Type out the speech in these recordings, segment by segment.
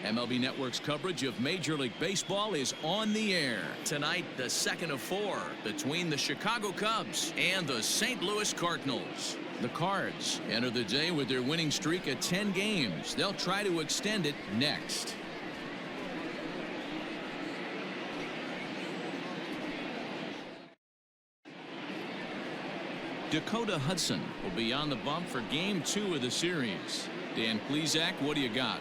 MLB Network's coverage of Major League Baseball is on the air. Tonight, the second of four between the Chicago Cubs and the St. Louis Cardinals. The Cards enter the day with their winning streak at 10 games. They'll try to extend it next. Dakota Hudson will be on the bump for Game 2 of the series. Dan Plesac, what do you got?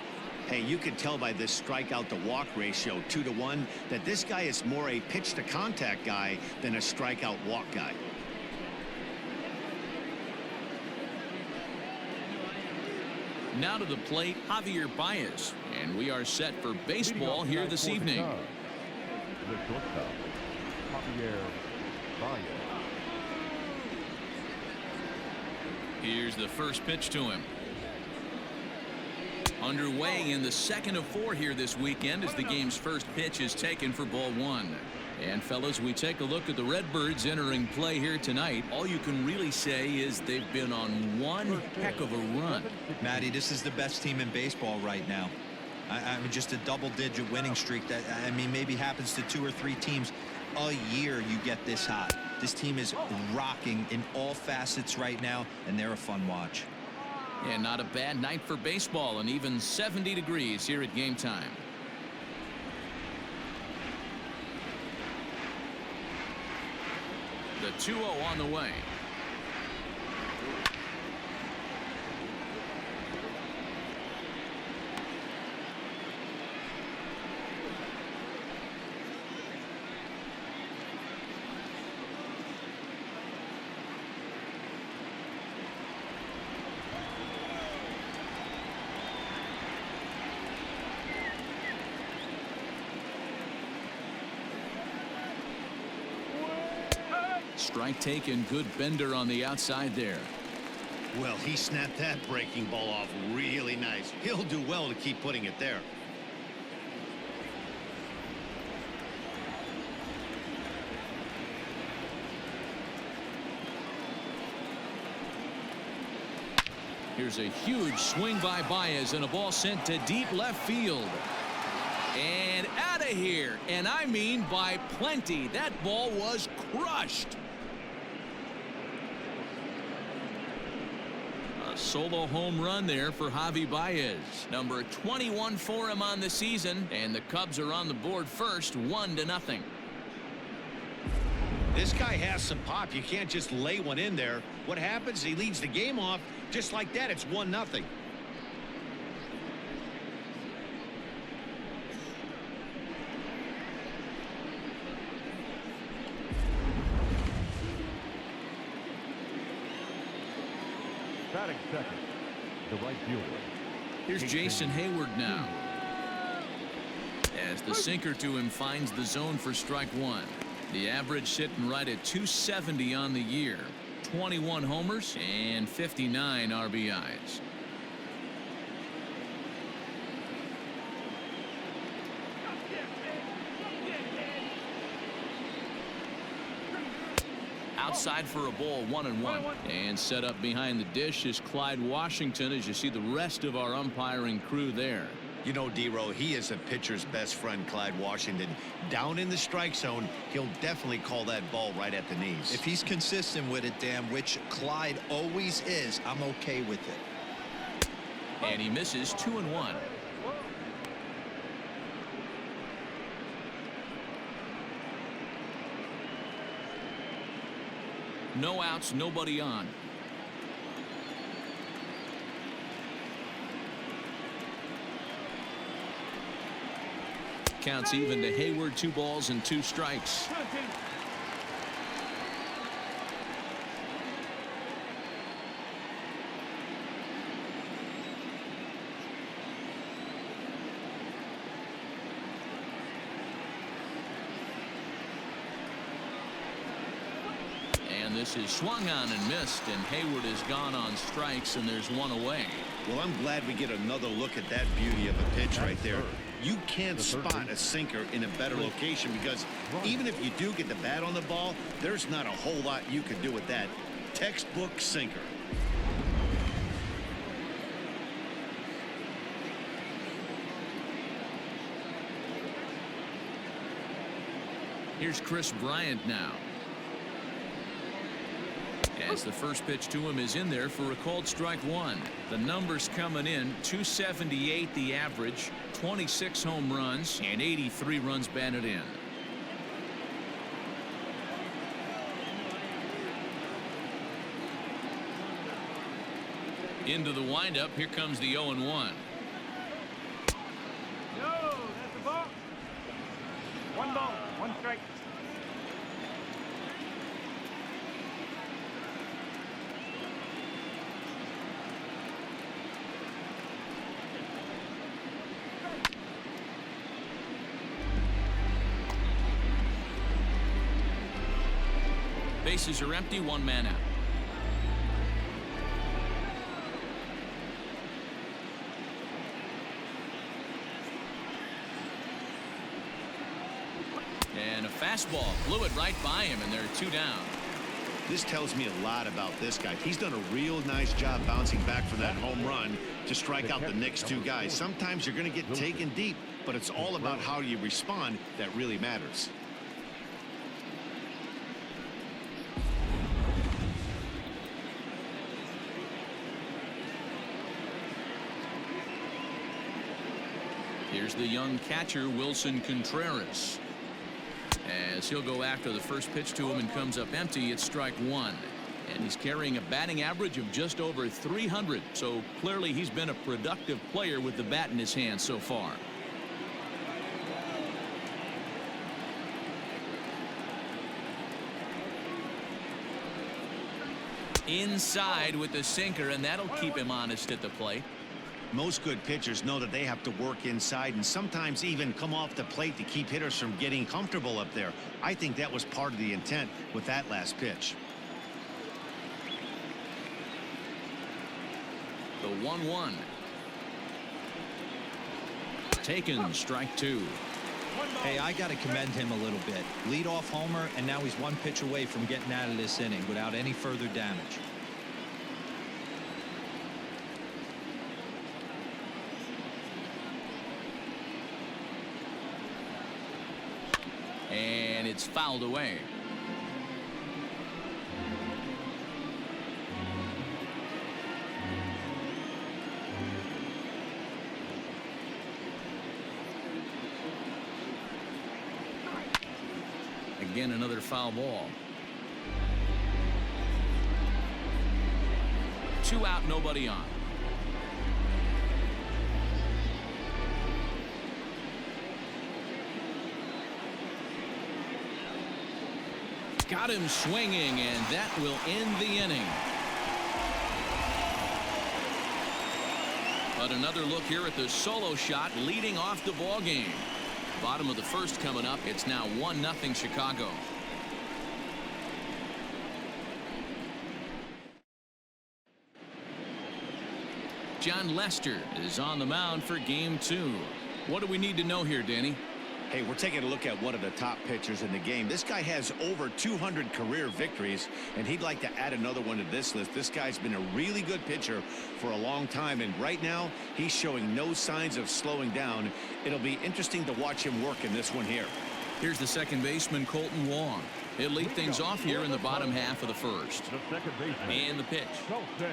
Hey, you can tell by this strikeout to walk ratio 2-to-1 that this guy is more a pitch to contact guy than a strikeout walk guy. Now to the plate, Javier Baez, and we are set for baseball here this evening. The shortstop, Javier Baez. Here's the first pitch to him. Underway in the second of four here this weekend as the game's first pitch is taken for ball one. And fellas, we take a look at the Redbirds entering play here tonight. All you can really say is they've been on one heck of a run. Matty, this is the best team in baseball right now. I mean, just a double-digit winning streak that, I mean, maybe happens to 2 or 3 teams a year. You get this hot. This team is rocking in all facets right now, and they're a fun watch. And not a bad night for baseball, and even 70 degrees here at game time. The 2-0 on the way. Strike taken, good bender on the outside there. Well, he snapped that breaking ball off really nice. He'll do well to keep putting it there. Here's a huge swing by Baez and a ball sent to deep left field. And out of here, and I mean by plenty. That ball was crushed. A solo home run there for Javi Baez. Number 21 for him on the season, and the Cubs are on the board first, 1-0. This guy has some pop. You can't just lay one in there. What happens? He leads the game off just like that. It's 1-0. Batting second, the right fielder. Here's Jason Hayward now. As the sinker to him finds the zone for strike one. The average sitting right at 270 on the year. 21 homers and 59 RBIs. Outside for a ball, 1-1. And set up behind the dish is Clyde Washington as you see the rest of our umpiring crew there. You know, D-Row, he is a pitcher's best friend, Clyde Washington. Down in the strike zone, he'll definitely call that ball right at the knees. If he's consistent with it, Dan, which Clyde always is, I'm okay with it. And he misses 2-1. No outs, nobody on. Counts even to Hayward, 2 balls and 2 strikes. And this is swung on and missed, and Hayward has gone on strikes, and there's 1 away. Well, I'm glad we get another look at that beauty of a pitch right there. You can't spot a sinker in a better location because even if you do get the bat on the ball, there's not a whole lot you can do with that. Textbook sinker. Here's Chris Bryant now. As the first pitch to him is in there for a called strike one. The numbers coming in: 278 the average, 26 home runs, and 83 runs batted in. Into the windup. Here comes the 0-1. No, that's a ball. One ball, one strike. Bases are empty, one man out. And a fastball blew it right by him, and there are two down. This tells me a lot about this guy. He's done a real nice job bouncing back from that home run to strike out the next two guys. Sometimes you're going to get taken deep, but it's all about how you respond that really matters. Here's the young catcher, Wilson Contreras. As he'll go after the first pitch to him and comes up empty, it's strike one. And he's carrying a batting average of just over 300. So clearly he's been a productive player with the bat in his hand so far. Inside with the sinker, and that'll keep him honest at the plate. Most good pitchers know that they have to work inside and sometimes even come off the plate to keep hitters from getting comfortable up there. I think that was part of the intent with that last pitch. The 1-1. Taken, strike two. Hey, I got to commend him a little bit. Leadoff homer, and now he's one pitch away from getting out of this inning without any further damage. And it's fouled away. Again, another foul ball. 2 out, nobody on. Got him swinging, and that will end the inning. But another look here at the solo shot leading off the ball game. Bottom of the first coming up. It's now 1-0 Chicago. John Lester is on the mound for game 2. What do we need to know here, Danny? Hey, we're taking a look at one of the top pitchers in the game. This guy has over 200 career victories, and he'd like to add another one to this list. This guy's been a really good pitcher for a long time, and right now he's showing no signs of slowing down. It'll be interesting to watch him work in this one here. Here's the second baseman, Colton Wong. He'll lead things off here in the bottom half of the first. The second baseman. And the pitch. Colton.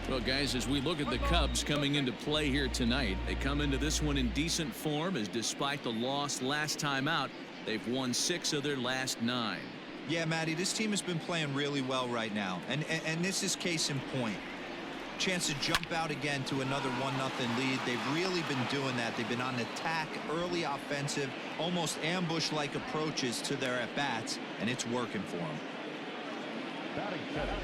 Well, guys, as we look at the Cubs coming into play here tonight, they come into this one in decent form, as despite the loss last time out, they've won 6 of their last 9. Yeah, Matty, this team has been playing really well right now, and this is case in point. Chance to jump out again to another 1-0 lead. They've really been doing that. They've been on attack, early offensive, almost ambush-like approaches to their at-bats, and it's working for them. Batting center.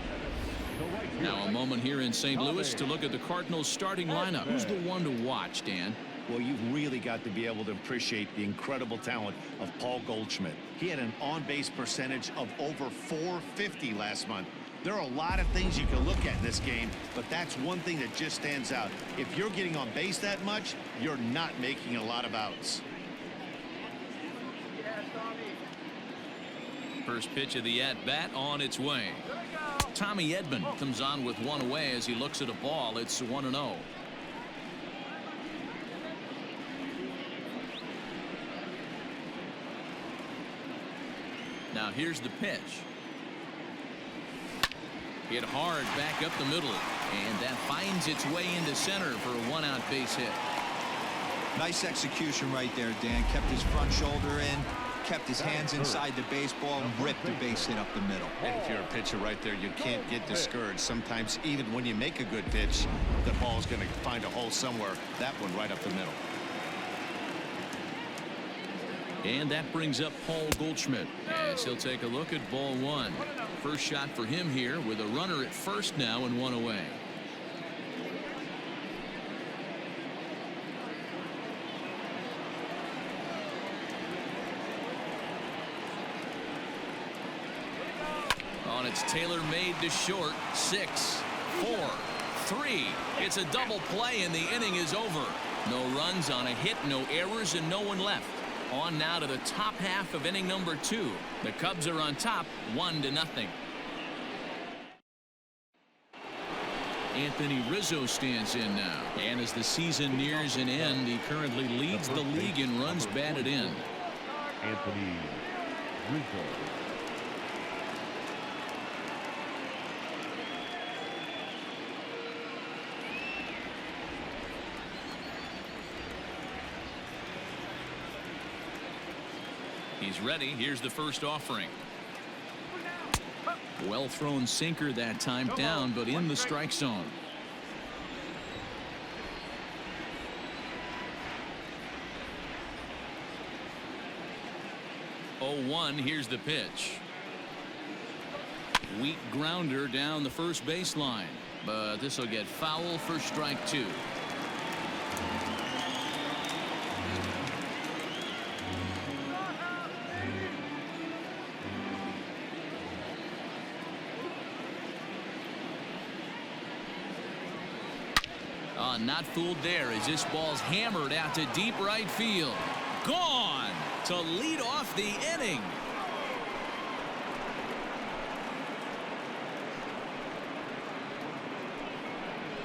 Now a moment here in St. Louis to look at the Cardinals starting lineup. Who's the one to watch, Dan? Well, you've really got to be able to appreciate the incredible talent of Paul Goldschmidt. He had an on-base percentage of over .450 last month. There are a lot of things you can look at in this game, but that's one thing that just stands out. If you're getting on base that much, you're not making a lot of outs. First pitch of the at-bat on its way. Tommy Edman comes on with one away as he looks at a ball. It's 1-0. Now here's the pitch. Hit hard back up the middle, and that finds its way into center for a one-out base hit. Nice execution right there, Dan. Kept his front shoulder in, kept his hands inside the baseball, and ripped the base hit up the middle. And if you're a pitcher right there, you can't get discouraged. Sometimes even when you make a good pitch, the ball's going to find a hole somewhere. That one right up the middle. And that brings up Paul Goldschmidt as he'll take a look at ball one. First shot for him here with a runner at first now and one away. On it's Taylor made to short. 6, 4, 3. It's a double play and the inning is over. No runs on a hit, no errors, and no one left. On now to the top half of inning number 2. The Cubs are on top 1-0. Anthony Rizzo stands in now. And as the season nears an end, he currently leads the league in runs batted in. Anthony Rizzo. He's ready. Here's the first offering. Well thrown sinker that time, down but in the strike zone. 0-1. Here's the pitch. Weak grounder down the first baseline, but this will get foul for strike 2. Not fooled there as this ball's hammered out to deep right field. Gone to lead off the inning.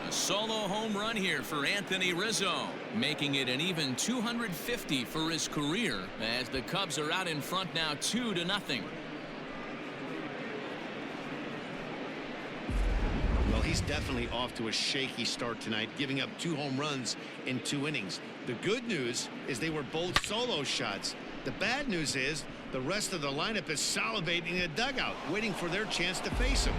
A solo home run here for Anthony Rizzo, making it an even 250 for his career as the Cubs are out in front now 2-0. He's definitely off to a shaky start tonight, giving up 2 home runs in 2 innings. The good news is they were both solo shots. The bad news is the rest of the lineup is salivating in the dugout, waiting for their chance to face him.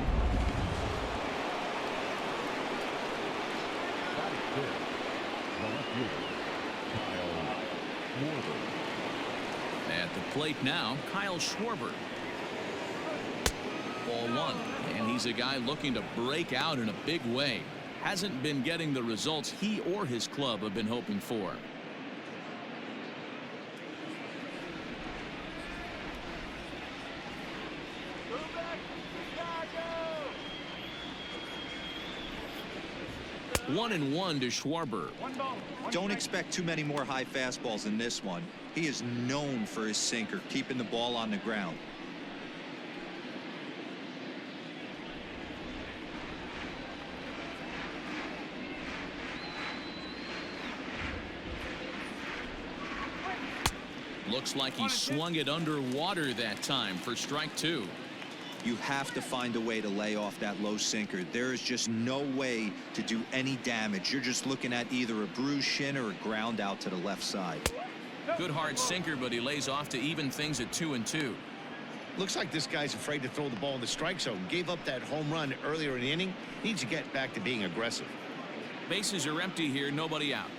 At the plate now, Kyle Schwarber. Ball 1, and he's a guy looking to break out in a big way. Hasn't been getting the results he or his club have been hoping for. One and one to Schwarber. Don't expect too many more high fastballs in this one. He is known for his sinker, keeping the ball on the ground. Looks like he swung it underwater that time for strike 2. You have to find a way to lay off that low sinker. There is just no way to do any damage. You're just looking at either a bruised shin or a ground out to the left side. Good hard sinker, but he lays off to even things at 2-2. Looks like this guy's afraid to throw the ball in the strike zone. Gave up that home run earlier in the inning. Needs to get back to being aggressive. Bases are empty here, nobody out.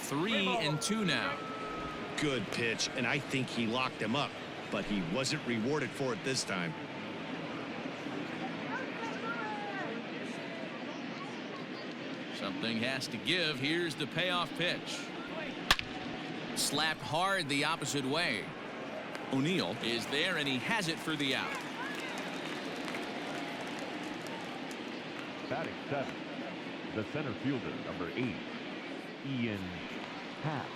3-2 now. Good pitch, and I think he locked him up, but he wasn't rewarded for it this time. Something has to give. Here's the payoff pitch. Slapped hard the opposite way. O'Neill is there, and he has it for the out. Batting 7, the center fielder, number 8, Ian Happ.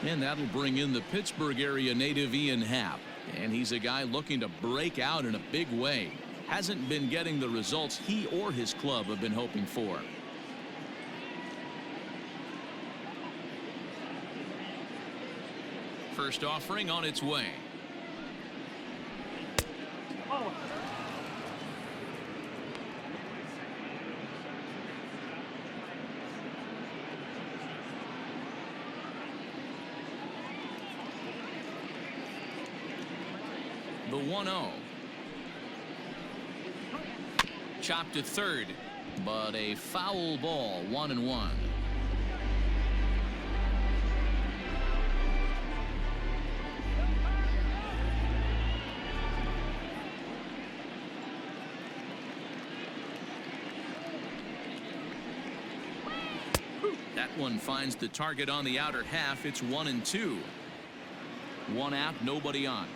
And that'll bring in the Pittsburgh area native Ian Happ. And he's a guy looking to break out in a big way. Hasn't been getting the results he or his club have been hoping for. First offering on its way. Oh. The 1-0. Chopped to third, but a foul ball, 1-1. That one finds the target on the outer half. It's 1-2. One out, nobody on.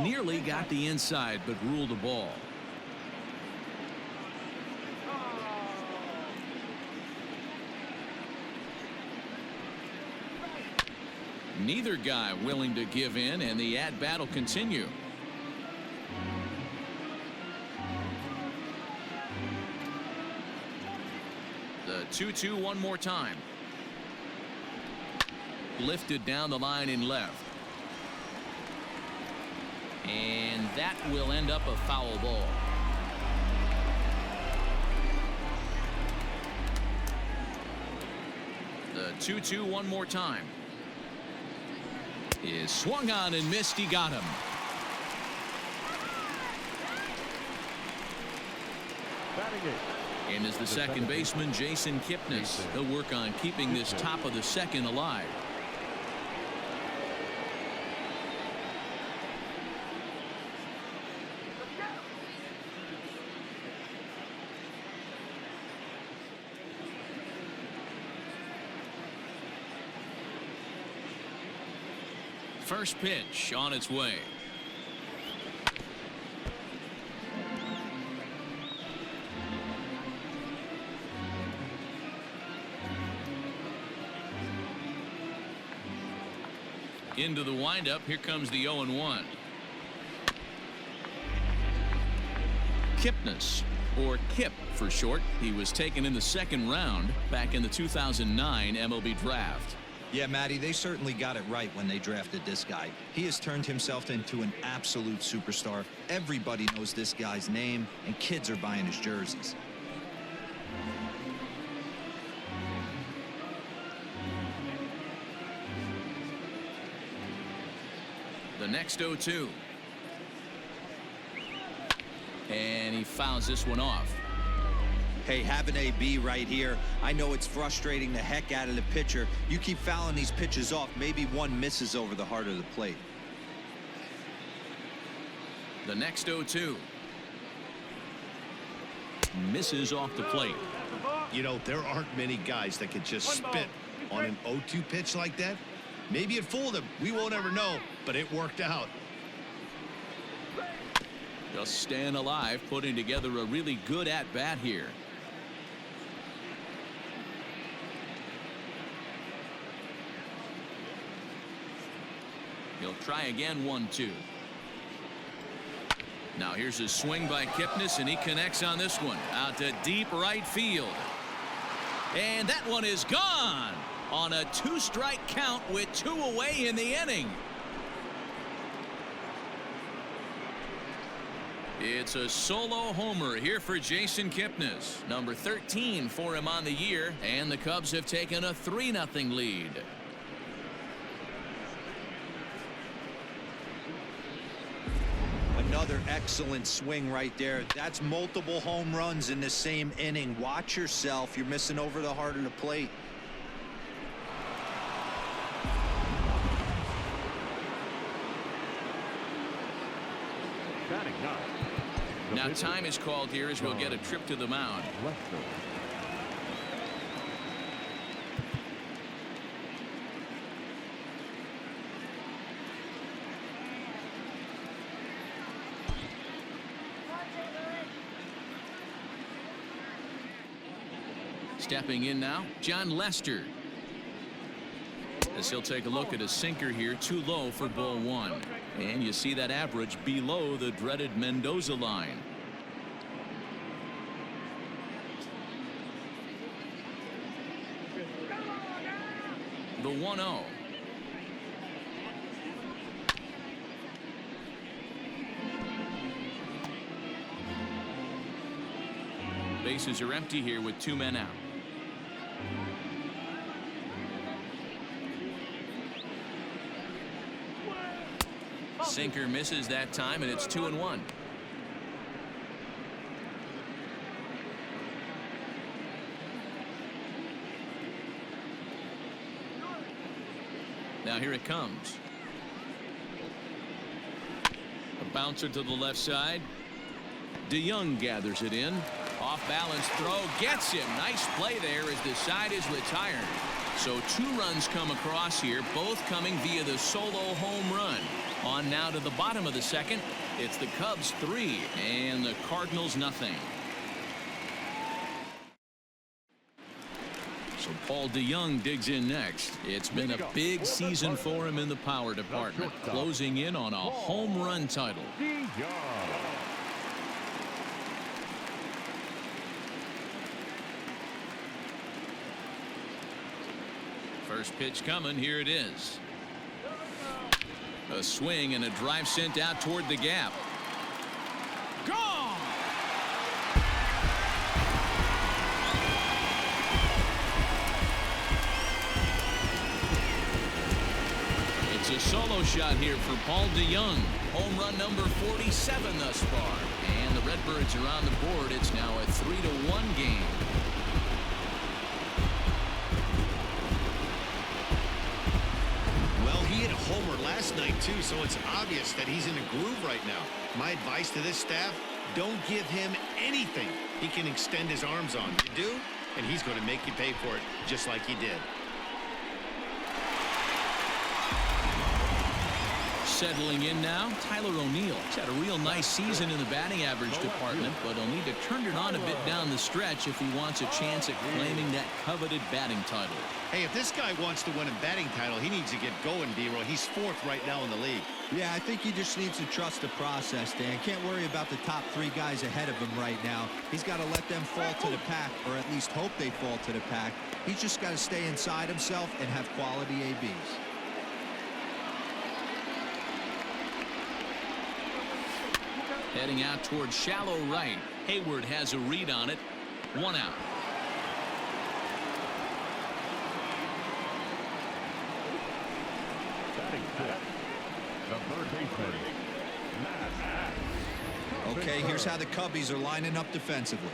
Nearly got the inside, but ruled the ball. Neither guy willing to give in, and the at-bat will continue. The 2-2 one more time. Lifted down the line in left. And that will end up a foul ball. The 2-2 one more time. Is swung on and missed. He got him. And is the second baseman, Jason Kipnis. He'll work on keeping this top of the second alive. First pitch on its way. Into the windup. Here comes the 0-1. Kipnis, or Kip for short. He was taken in the second round back in the 2009 MLB draft. Yeah, Matty, they certainly got it right when they drafted this guy. He has turned himself into an absolute superstar. Everybody knows this guy's name, and kids are buying his jerseys. The next 0-2. And he fouls this one off. Hey, have an AB right here. I know it's frustrating the heck out of the pitcher. You keep fouling these pitches off. Maybe one misses over the heart of the plate. The next 0-2. Misses off the plate. You know, there aren't many guys that can just spit on an 0-2 pitch like that. Maybe it fooled him. We won't ever know, but it worked out. Just staying alive, putting together a really good at-bat here. He'll try again. 1-2. Now here's a swing by Kipnis, and he connects on this one out to deep right field. And that one is gone on a 2-strike count with 2 away in the inning. It's a solo homer here for Jason Kipnis, number 13 for him on the year, and the Cubs have taken a 3-0 lead. Another excellent swing right there. That's multiple home runs in the same inning. Watch yourself. You're missing over the heart of the plate. Now time is called here as we'll get a trip to the mound. Stepping in now, John Lester. As he'll take a look at a sinker here, too low for ball 1. And you see that average below the dreaded Mendoza line. The 1-0. Bases are empty here with 2 men out. Sinker misses that time, and it's 2-1. Now here it comes. A bouncer to the left side. DeYoung gathers it in. Off balance throw gets him. Nice play there as the side is retired. So 2 runs come across here, both coming via the solo home run. On now to the bottom of the second. It's the Cubs 3 and the Cardinals nothing. So Paul DeYoung digs in next. It's been a big season for him in the power department, closing in on a home run title. First pitch coming. Here it is. A swing and a drive sent out toward the gap. Gone! It's a solo shot here for Paul DeYoung. Home run number 47 thus far. And the Redbirds are on the board. It's now a 3-1 game. Homer last night too, so it's obvious that he's in a groove right now. My advice to this staff, don't give him anything he can extend his arms on. You do, and he's going to make you pay for it just like he did. Settling in now, Tyler O'Neill. He's had a real nice season in the batting average department, but he'll need to turn it on a bit down the stretch if he wants a chance at claiming that coveted batting title. Hey, if this guy wants to win a batting title, he needs to get going, D-Roy. He's 4th right now in the league. Yeah, I think he just needs to trust the process, Dan. Can't worry about the top 3 guys ahead of him right now. He's got to let them fall to the pack, or at least hope they fall to the pack. He's just got to stay inside himself and have quality ABs. Heading out towards shallow right. Hayward has a read on it. 1 out. Okay, here's how the Cubbies are lining up defensively.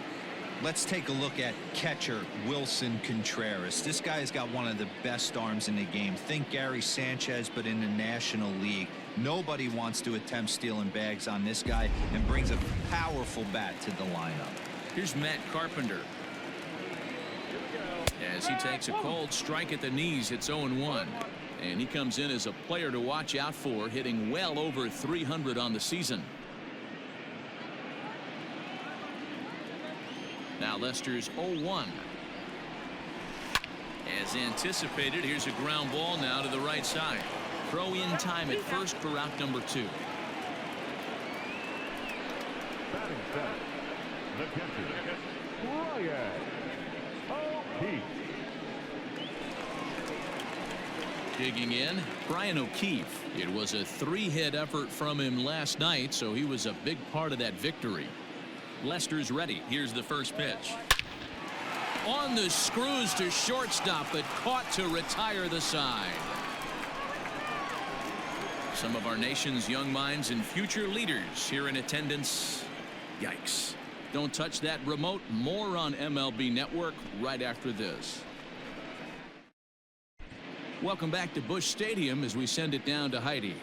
Let's take a look at catcher Wilson Contreras. This guy has got one of the best arms in the game. Think Gary Sanchez, but in the National League. Nobody wants to attempt stealing bags on this guy, and brings a powerful bat to the lineup. Here's Matt Carpenter. As he takes a cold strike at the knees, it's 0-1. And he comes in as a player to watch out for, hitting well over 300 on the season. Now Lester's 0-1. As anticipated, here's a ground ball now to the right side. Throw in time at first for out number 2. Batting center, the catcher, Ryan O'Keefe. Digging in, Brian O'Keefe. It was a 3-hit effort from him last night, so he was a big part of that victory. Lester's ready. Here's the first pitch. On the screws to shortstop, but caught to retire the side. Some of our nation's young minds and future leaders here in attendance. Yikes. Don't touch that remote. More on MLB Network right after this. Welcome back to Busch Stadium as we send it down to Heidi.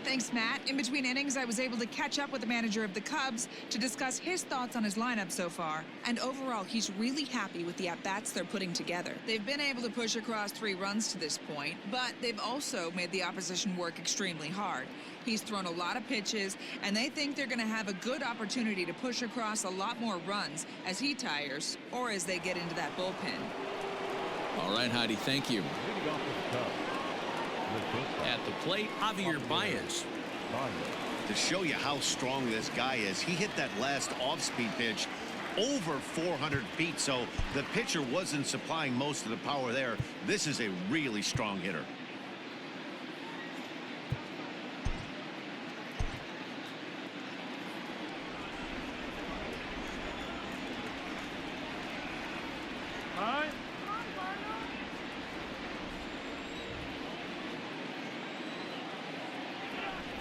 Thanks, Matt. In between innings, I was able to catch up with the manager of the Cubs to discuss his thoughts on his lineup so far. And overall, he's really happy with the at-bats they're putting together. They've been able to push across 3 runs to this point, but they've also made the opposition work extremely hard. He's thrown a lot of pitches, and they think they're going to have a good opportunity to push across a lot more runs as he tires or as they get into that bullpen. All right, Heidi, thank you. At the plate, Javier Baez. To show you how strong this guy is, he hit that last off-speed pitch over 400 feet, so the pitcher wasn't supplying most of the power there. This is a really strong hitter. Time.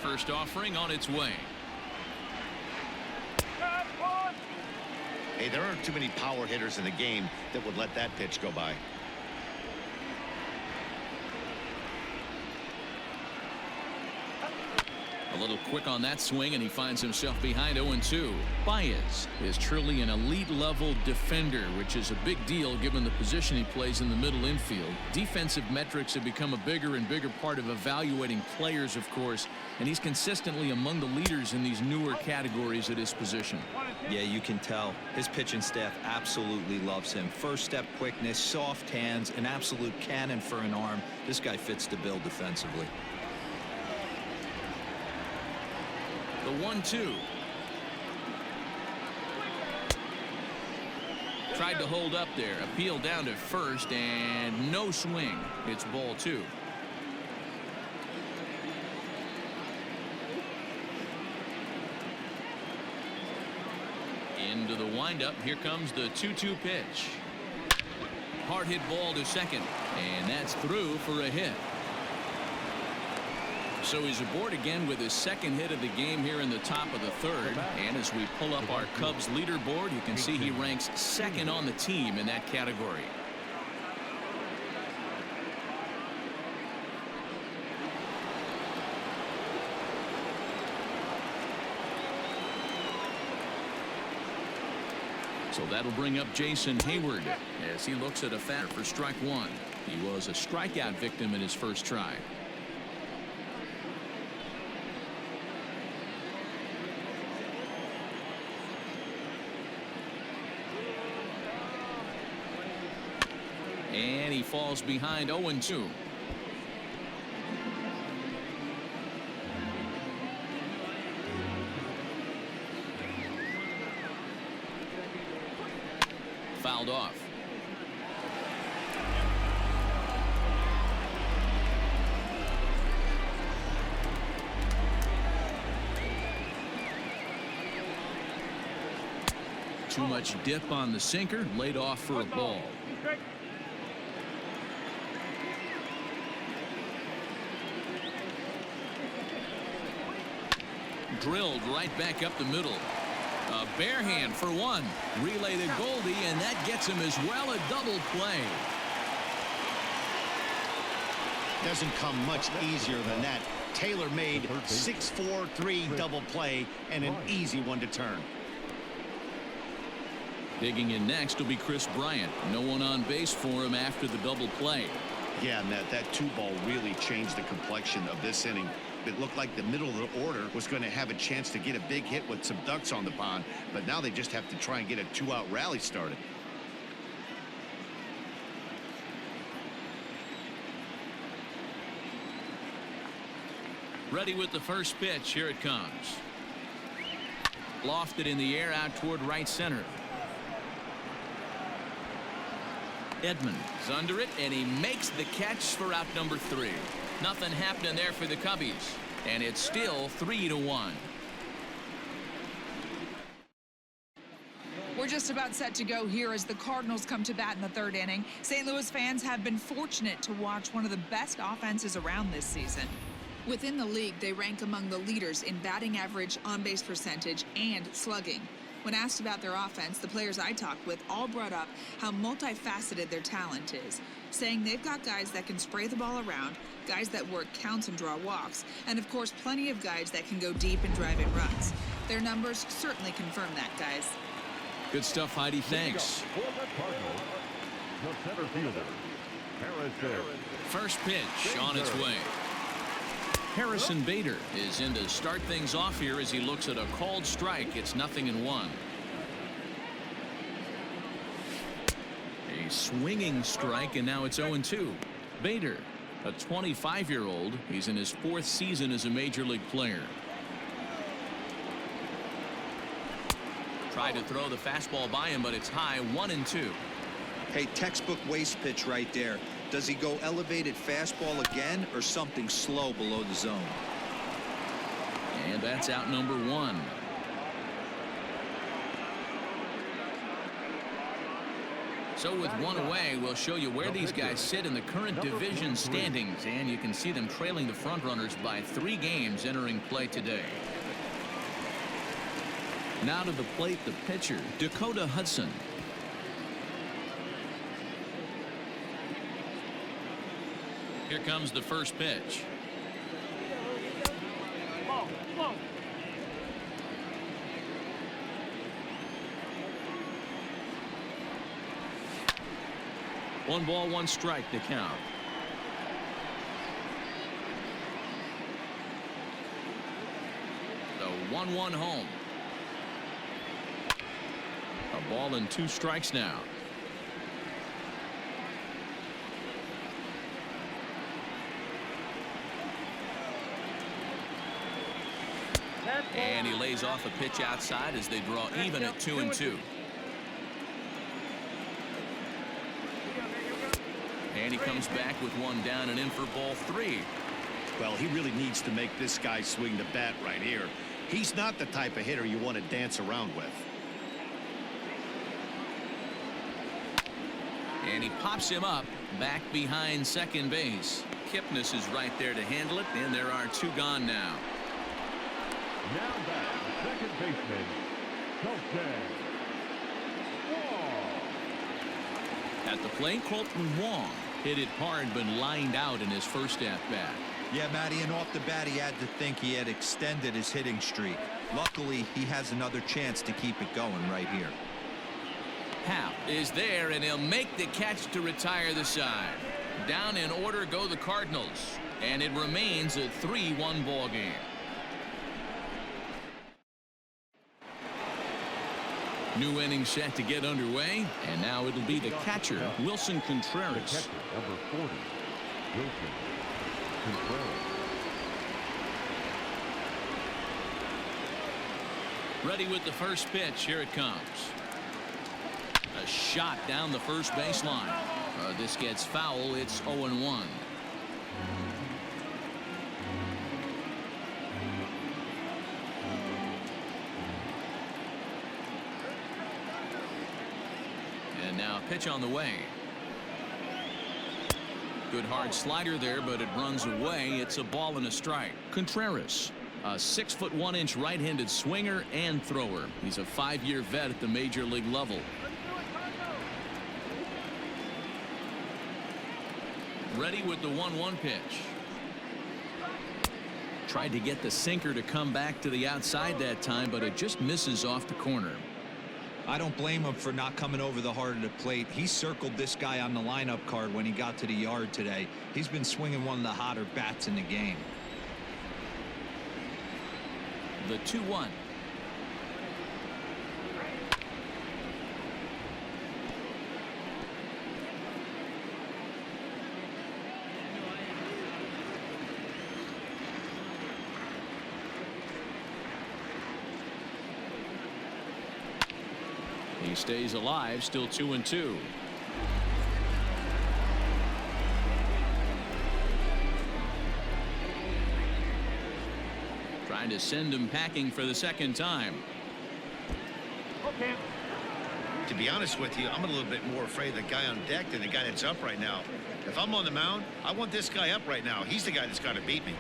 First offering on its way. Hey, there aren't too many power hitters in the game that would let that pitch go by. A little quick on that swing, and he finds himself behind 0-2. Baez is truly an elite-level defender, which is a big deal given the position he plays in the middle infield. Defensive metrics have become a bigger and bigger part of evaluating players, of course, and he's consistently among the leaders in these newer categories at his position. Yeah, you can tell. His pitching staff absolutely loves him. First step quickness, soft hands, an absolute cannon for an arm. This guy fits the bill defensively. The 1-2. Tried to hold up there. Appeal down to first, and no swing. It's ball 2. Into the windup. Here comes the 2-2 pitch. Hard hit ball to second, and that's through for a hit. So he's aboard again with his second hit of the game here in the top of the third. And as we pull up our Cubs leaderboard, you can see he ranks second on the team in that category. So that'll bring up Jason Hayward as he looks at a fatter for strike 1. He was a strikeout victim in his first try. And he falls behind 0-2. Fouled off. Too much dip on the sinker, laid off for a ball. Drilled right back up the middle. A bare hand for one. Relay to Goldie, and that gets him as well. A double play. Doesn't come much easier than that. Taylor made 6-4-3 double play and an easy one to turn. Digging in next will be Chris Bryant. No one on base for him after the double play. Yeah, Matt, that 2-ball really changed the complexion of this inning. It looked like the middle of the order was going to have a chance to get a big hit with some ducks on the pond, but now they just have to try and get a 2-out rally started. Ready with the first pitch. Here it comes. Lofted in the air out toward right center. Edman is under it, and he makes the catch for out number 3. Nothing happening there for the Cubbies, and it's still 3-1. We're just about set to go here as the Cardinals come to bat in the third inning. St. Louis fans have been fortunate to watch one of the best offenses around this season. Within the league, they rank among the leaders in batting average, on-base percentage, and slugging. When asked about their offense, the players I talked with all brought up how multifaceted their talent is, saying they've got guys that can spray the ball around, guys that work counts and draw walks, and of course plenty of guys that can go deep and drive in runs. Their numbers certainly confirm that, guys. Good stuff, Heidi. Thanks. For the Cardinals, the center fielder, Harrison. First pitch on its way. Harrison Bader is in to start things off here as he looks at a called strike. It's 0-1. A swinging strike, and now it's 0-2. Bader, a 25-year-old. He's in his 4th season as a major league player. Tried to throw the fastball by him, but it's high, 1-2. Hey, textbook waste pitch right there. Does he go elevated fastball again or something slow below the zone? And that's out number 1. So with one away, we'll show you where these guys sit in the current division standings, and you can see them trailing the front runners by 3 games entering play today. Now to the plate, the pitcher, Dakota Hudson. Here comes the first pitch. One ball, one strike to count. The 1-1 home. A ball and 2 strikes now. And he lays off a pitch outside as they draw even at 2-2. And he comes back with one down and in for ball 3. Well, he really needs to make this guy swing the bat right here. He's not the type of hitter you want to dance around with. And he pops him up back behind second base. Kipnis is right there to handle it, and there are 2 gone now. Now back, second baseman, Colton Wong. At the plate, Colton Wong hit it hard but lined out in his first at-bat. Yeah, Matty, and off the bat he had to think he had extended his hitting streak. Luckily, he has another chance to keep it going right here. Hap is there, and he'll make the catch to retire the side. Down in order go the Cardinals, and it remains a 3-1 ball game. New inning set to get underway, and now it'll be the catcher, Wilson Contreras. The catcher, number 40, Wilson Contreras. Ready with the first pitch. Here it comes. A shot down the first baseline. This gets foul. It's 0-1. And now pitch on the way. Good hard slider there, but it runs away. It's a ball and a strike. Contreras, a 6'1" right-handed swinger and thrower. He's a 5-year vet at the major league level. Ready with the 1-1 pitch. Tried to get the sinker to come back to the outside that time, but it just misses off the corner. I don't blame him for not coming over the heart of the plate. He circled this guy on the lineup card when he got to the yard today. He's been swinging one of the hotter bats in the game. The 2-1. He stays alive, still 2-2. Trying to send him packing for the second time. Okay. To be honest with you, I'm a little bit more afraid of the guy on deck than the guy that's up right now. If I'm on the mound, I want this guy up right now. He's the guy that's got to beat me.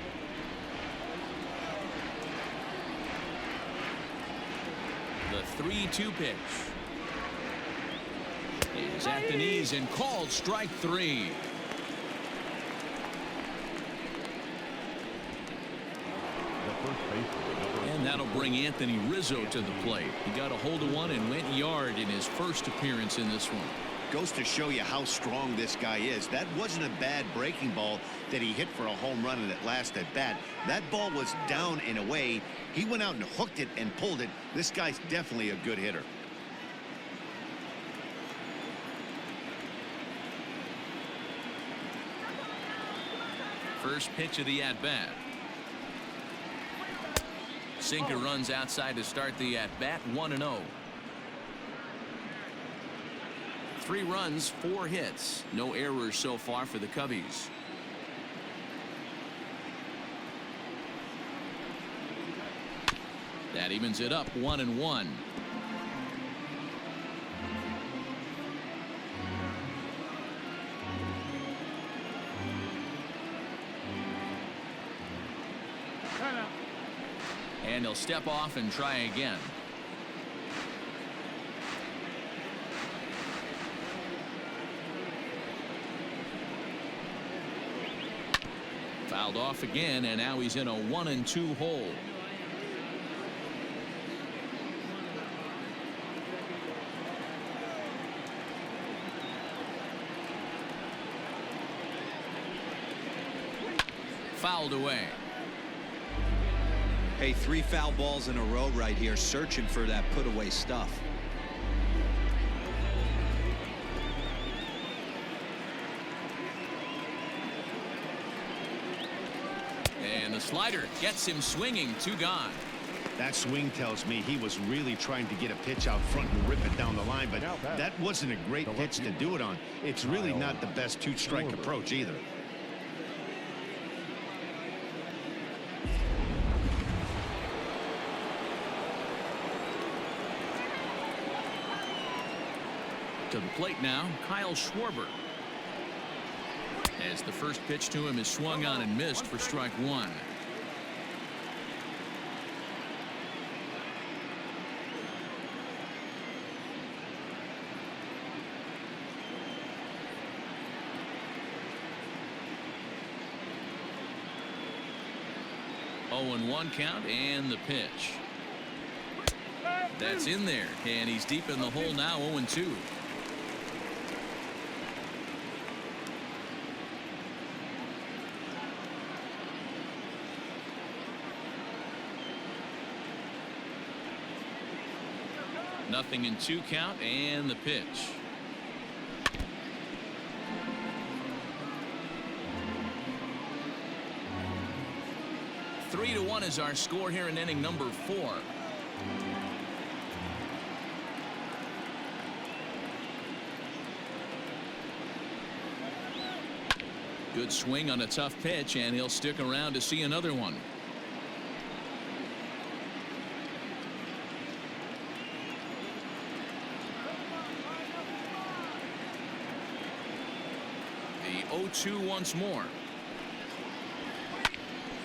The 3-2 pitch is at the knees and called strike 3. And that'll bring Anthony Rizzo to the plate. He got a hold of one and went yard in his first appearance in this one. Goes to show you how strong this guy is. That wasn't a bad breaking ball that he hit for a home run in that last at bat. That ball was down and away. He went out and hooked it and pulled it. This guy's definitely a good hitter. First pitch of the at-bat. Sinker runs outside to start the at-bat, 1-0. 3 runs, 4 hits. No errors so far for the Cubbies. That evens it up 1-1. And he'll step off and try again. Fouled off again, and now he's in a 1-2 hole. Fouled away. Hey, 3 foul balls in a row right here, searching for that put away stuff. And the slider gets him swinging. 2 gone. That swing tells me he was really trying to get a pitch out front and rip it down the line, but that wasn't a great pitch to do it on. It's really not the best 2-strike approach either. To the plate now, Kyle Schwarber. As the first pitch to him is swung on and missed for strike 1. Oh, and 1 count, and the pitch. That's in there, and he's deep in the hole now. 0-2. Nothing in 2 count, and the pitch. Three to 1 is our score here in inning number 4. Good swing on a tough pitch, and he'll stick around to see another one. The 0-2 once more.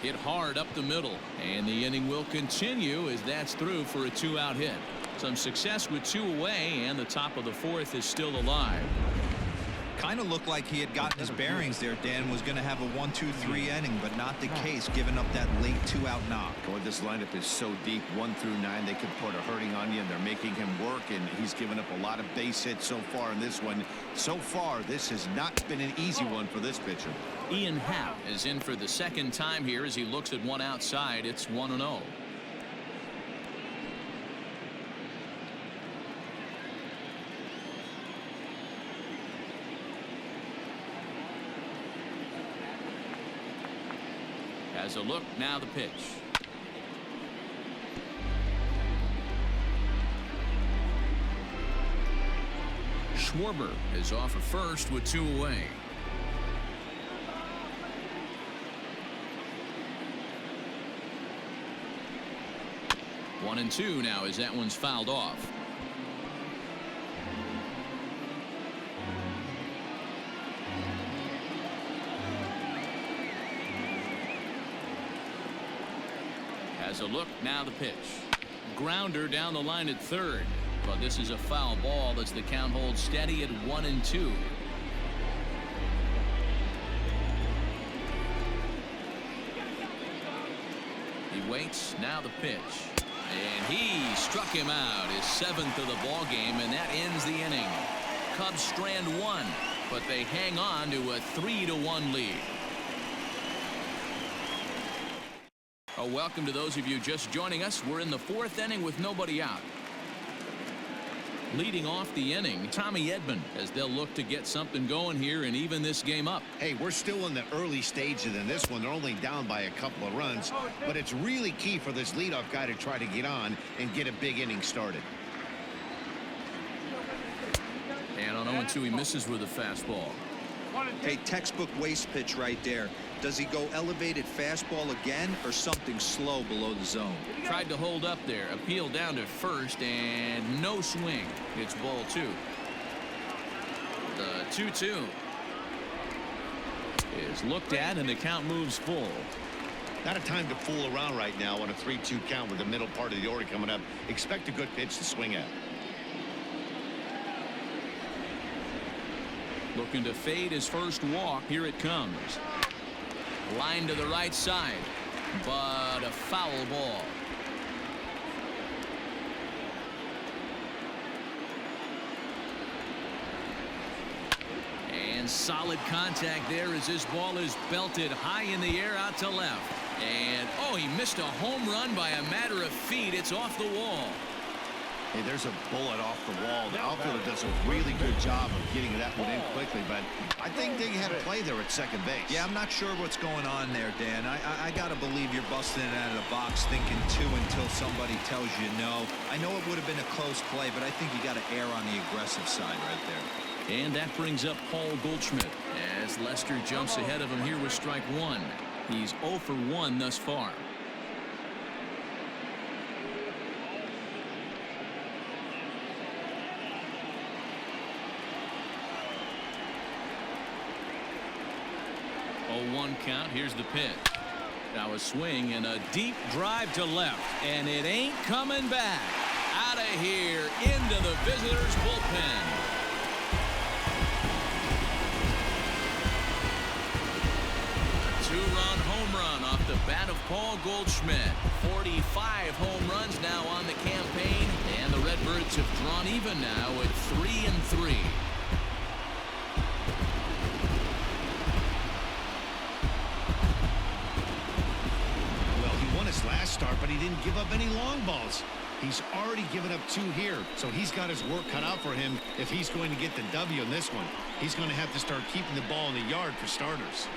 Hit hard up the middle, and the inning will continue as that's through for a 2-out hit. Some success with 2 away, and the top of the 4th is still alive. Kind of looked like he had gotten his bearings there. Dan was going to have a 1-2-3 inning, but not the case, giving up that late 2-out knock. Boy, this lineup is so deep, 1 through 9. They could put a hurting on you, and they're making him work, and he's given up a lot of base hits so far in this one. So far, this has not been an easy one for this pitcher. Ian Happ is in for the 2nd time here as he looks at one outside. It's 1-0. As a look, now the pitch. Schwarber is off at first with 2 away. One and 2 now as that one's fouled off. As a look, now the pitch. Grounder down the line at 3rd. But this is a foul ball as the count holds steady at 1-2. He waits, now the pitch. And he struck him out, his 7th of the ball game, and that ends the inning. Cubs strand 1, but they hang on to a 3-1 lead. Welcome to those of you just joining us. We're in the 4th inning with nobody out. Leading off the inning, Tommy Edman, as they'll look to get something going here and even this game up. Hey, we're still in the early stages in this one. They're only down by a couple of runs, but it's really key for this leadoff guy to try to get on and get a big inning started. And on 0-2, he misses with a fastball. Hey, textbook waste pitch right there. Does he go elevated fastball again or something slow below the zone? Tried to hold up there. Appeal down to first and no swing. It's ball 2. The 2-2 is looked at and the count moves full. Not a time to fool around right now on a 3-2 count with the middle part of the order coming up. Expect a good pitch to swing at. Looking to fade his first walk. Here it comes. Line to the right side, but a foul ball. And solid contact there as this ball is belted high in the air out to left. And, oh, he missed a home run by a matter of feet. It's off the wall. Hey, there's a bullet off the wall. The outfielder does a really good job of getting that one in quickly, but I think they had a play there at second base. Yeah, I'm not sure what's going on there, Dan. I got to believe you're busting it out of the box thinking 2 until somebody tells you no. I know it would have been a close play, but I think you got to err on the aggressive side right there. And that brings up Paul Goldschmidt as Lester jumps ahead of him here with strike 1. He's 0 for 1 thus far. One count. Here's the pitch. Now a swing and a deep drive to left, and it ain't coming back. Out of here into the visitors' bullpen. Two-run home run off the bat of Paul Goldschmidt. 45 home runs now on the campaign, and the Redbirds have drawn even now at 3-3. Last start, but he didn't give up any long balls. He's already given up 2 here, so he's got his work cut out for him if he's going to get the W in this one. He's going to have to start keeping the ball in the yard for starters.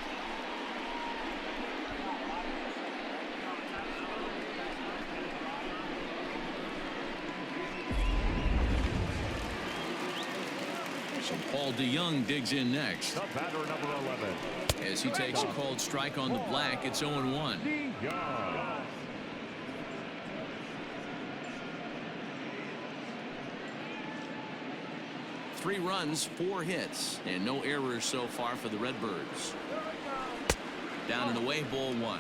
So Paul DeYoung digs in next. The batter, number 11. As he takes a called strike on the black, it's 0-1. DeYoung. 3 runs, 4 hits, and no errors so far for the Redbirds. Down and away, ball 1.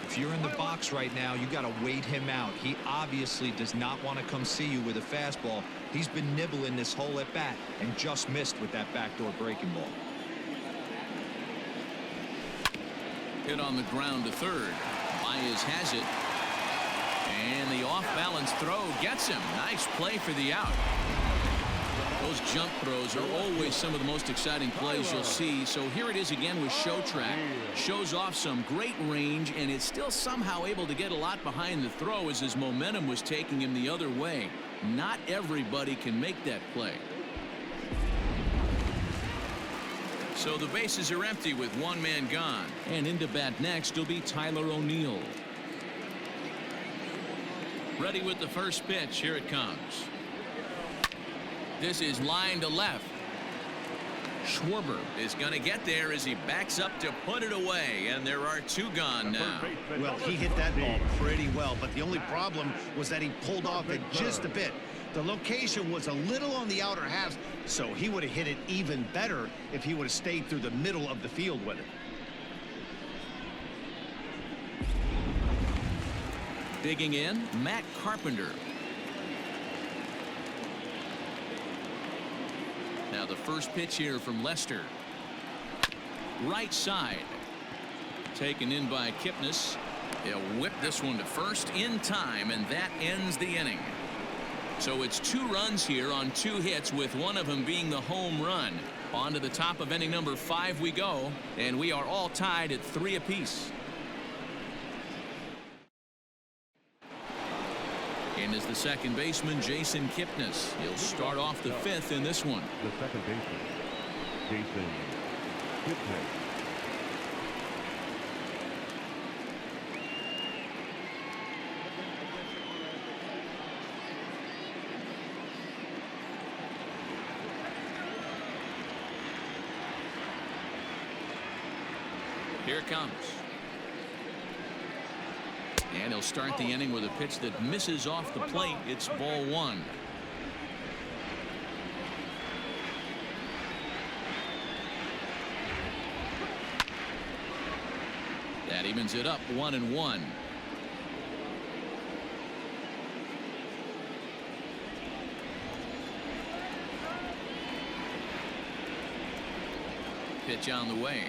If you're in the box right now, you got to wait him out. He obviously does not want to come see you with a fastball. He's been nibbling this whole at bat and just missed with that backdoor breaking ball. Hit on the ground to third. Baez has it. And the off-balance throw gets him. Nice play for the out. Those jump throws are always some of the most exciting plays you'll see. So here it is again with Show Track. Shows off some great range, and it's still somehow able to get a lot behind the throw as his momentum was taking him the other way. Not everybody can make that play. So the bases are empty with 1 man gone. And into bat next will be Tyler O'Neill. Ready with the first pitch. Here it comes. This is line to left. Schwarber is going to get there as he backs up to put it away, and there are 2 gone now. Well, he hit that ball pretty well, but the only problem was that he pulled off it just a bit. The location was a little on the outer half, so he would have hit it even better if he would have stayed through the middle of the field with it. Digging in, Matt Carpenter. Now the first pitch here from Lester. Right side. Taken in by Kipnis. He'll whip this one to first in time, and that ends the inning. So it's 2 runs here on 2 hits, with one of them being the home run. On to the top of inning number 5 we go, and we are all tied at 3 apiece. And is the second baseman, Jason Kipnis. He'll start off the 5th in this one. The second baseman, Jason Kipnis. Here it comes. And he'll start the inning with a pitch that misses off the plate. It's ball one. That evens it up 1-1. Pitch on the way.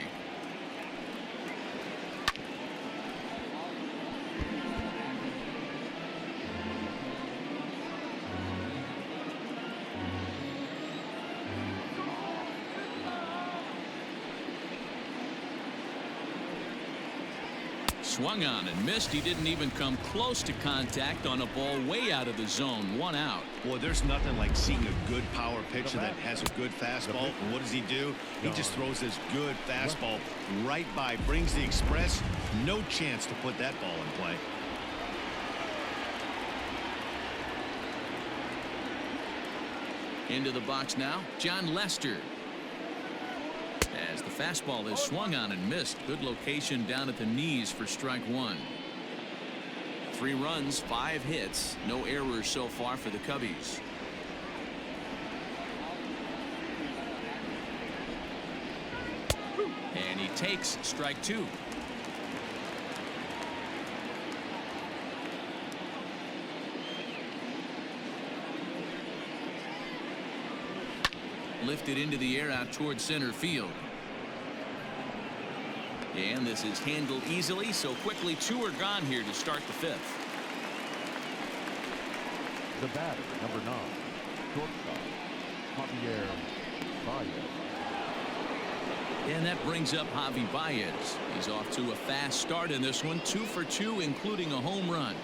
Swung on and missed. He didn't even come close to contact on a ball way out of the zone. 1 out. Boy, there's nothing like seeing a good power pitcher that has a good fastball. And what does he do? He just throws this good fastball right by, brings the express. No chance to put that ball in play. Into the box now, John Lester. As the fastball is swung on and missed. Good location down at the knees for strike one. 3 runs, 5 hits, no errors so far for the Cubbies. And he takes strike 2. Lifted into the air out towards center field. And this is handled easily, so quickly 2 are gone here to start the 5th. The batter, number 9, shortstop, Javier Baez. And that brings up Javi Baez. He's off to a fast start in this one, 2 for 2, including a home run.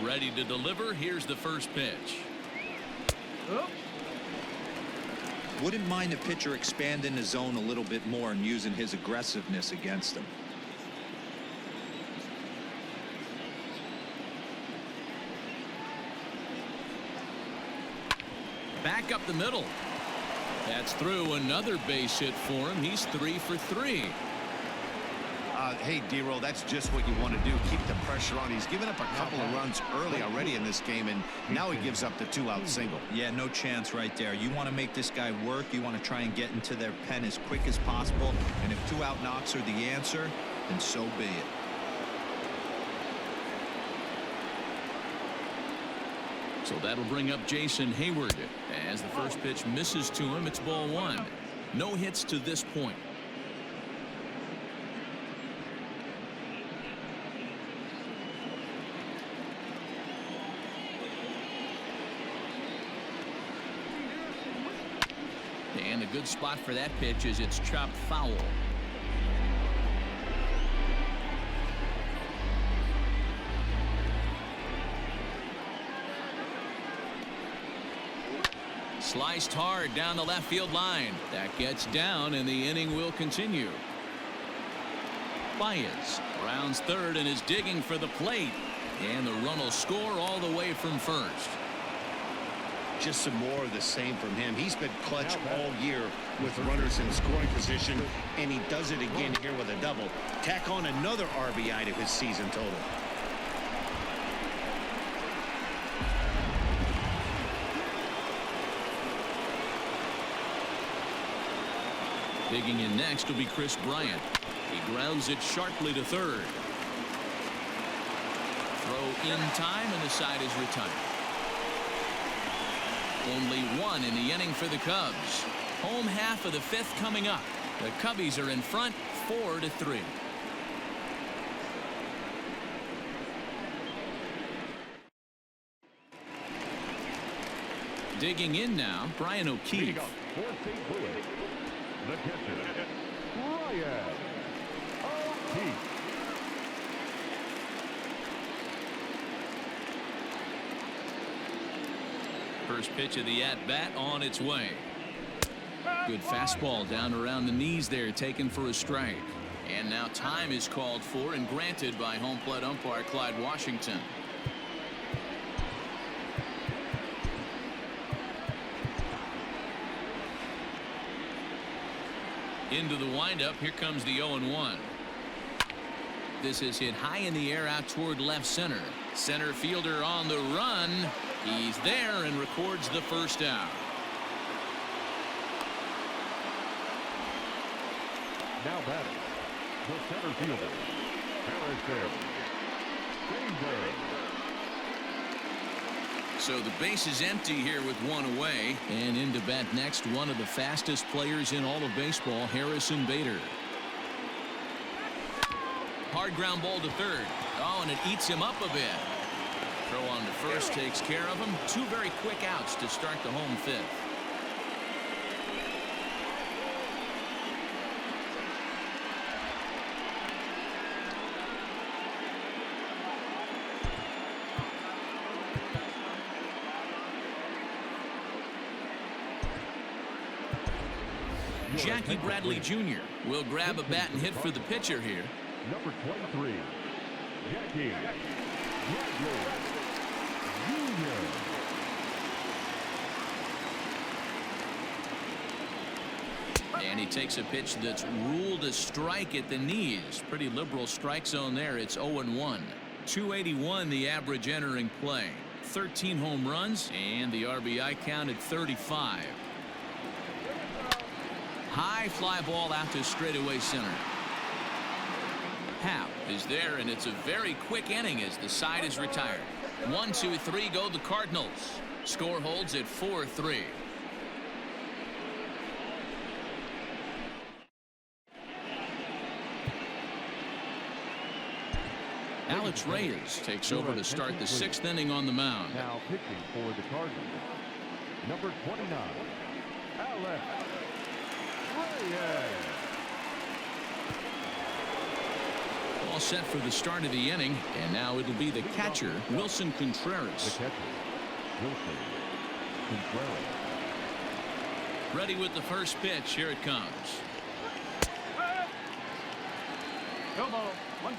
Ready to deliver. Here's the first pitch. Wouldn't mind a pitcher expanding the zone a little bit more and using his aggressiveness against him. Back up the middle. That's through. Another base hit for him. He's 3 for 3. Hey, D-Roll, that's just what you want to do. Keep the pressure on. He's given up a couple of runs early already in this game, and now he gives up the 2-out single. Yeah, no chance right there. You want to make this guy work. You want to try and get into their pen as quick as possible. And if 2-out knocks are the answer, then so be it. So that'll bring up Jason Hayward. As the first pitch misses to him, it's ball 1. No hits to this point. And a good spot for that pitch is it's chopped foul. Sliced hard down the left field line. That gets down, and the inning will continue. Baez rounds third and is digging for the plate. And the run will score all the way from first. Just some more of the same from him. He's been clutch all year with runners in scoring position, and he does it again here with a double. Tack on another RBI to his season total. Digging in next will be Chris Bryant. He grounds it sharply to third. Throw in time, and the side is retired. Only 1 in the inning for the Cubs. Home half of the 5th coming up. The Cubbies are in front 4-3. Digging in now, Brian O'Keefe. For St. Louis, the catcher, Brian O'Keefe. First pitch of the at-bat on its way. Good fastball down around the knees there, taken for a strike. And now time is called for and granted by home plate umpire Clyde Washington. Into the windup. Here comes the 0-1. This is hit high in the air out toward left center. Center fielder on the run. He's there and records the first out. Now batting, the center fielder, Harrison. So the base is empty here with one away. And in to bat next, one of the fastest players in all of baseball, Harrison Bader. Hard ground ball to third. Oh, and it eats him up a bit. Throw on to first takes care of him. Two very quick outs to start the home fifth. Jackie Bradley Jr. will grab a bat and hit for the pitcher here. Number 23, Jackie Bradley Jr. And he takes a pitch that's ruled a strike at the knees. Pretty liberal strike zone there. It's 0-1. 281 the average entering play. 13 home runs and the RBI count at 35. High fly ball out to straightaway center. Happ is there, and it's a very quick inning as the side is retired. 1, 2, 3 go the Cardinals. Score holds at 4-3. Alex Reyes takes over to start the 6th inning on the mound. Now pitching for the Cardinals, number 29, Alex Reyes. All set for the start of the inning, and now it'll be the catcher, Wilson Contreras. The catcher, Wilson Contreras. Ready with the first pitch. Here it comes.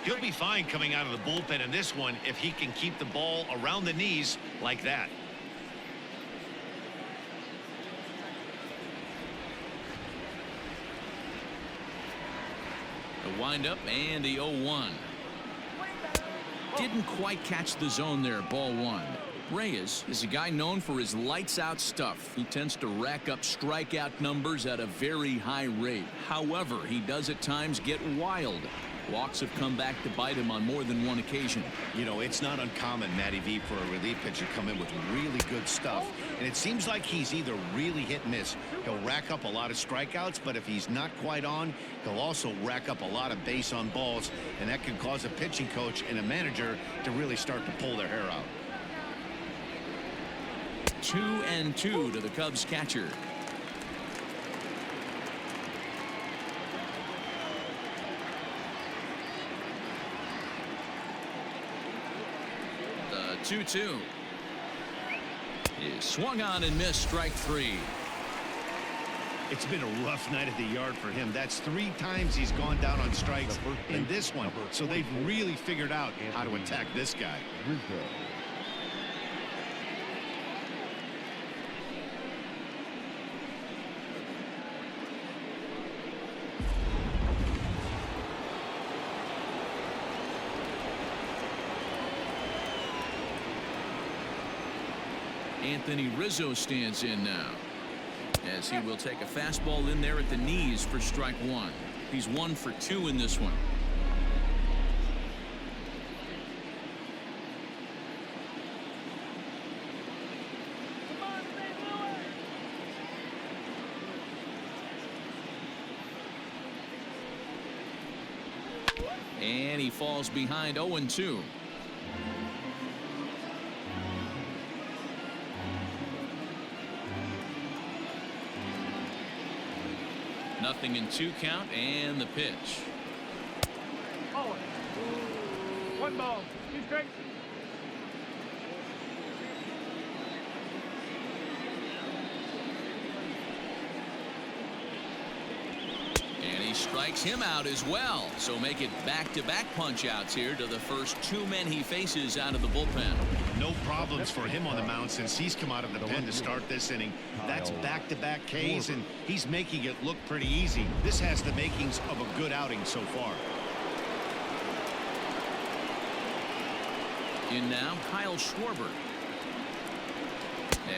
He'll be fine coming out of the bullpen in this one if he can keep the ball around the knees like that. The windup and the 0-1. Didn't quite catch the zone there. Ball 1. Reyes is a guy known for his lights out stuff. He tends to rack up strikeout numbers at a very high rate. However, he does at times get wild. Walks have come back to bite him on more than one occasion. You know, it's not uncommon, Matty V, for a relief pitcher to come in with really good stuff. And it seems like he's either really hit and miss. He'll rack up a lot of strikeouts, but if he's not quite on, he'll also rack up a lot of base on balls. And that can cause a pitching coach and a manager to really start to pull their hair out. 2-2 to the Cubs catcher. The 2-2 is swung on and missed. Strike 3. It's been a rough night at the yard for him. That's 3 times he's gone down on strikes in this one. So they've really figured out how to attack this guy. Anthony Rizzo stands in now, as he will take a fastball in there at the knees for strike 1. He's 1 for 2 in this one. And he falls behind. 0-2. Nothing in 2 count, and the pitch. Oh, 1 ball, 2 strikes. And he strikes him out as well. So make it back-to-back punch outs here to the first 2 men he faces out of the bullpen. No problems for him on the mound since he's come out of the pen to start this inning. That's back-to-back Ks, and he's making it look pretty easy. This has the makings of a good outing so far. In now, Kyle Schwarber.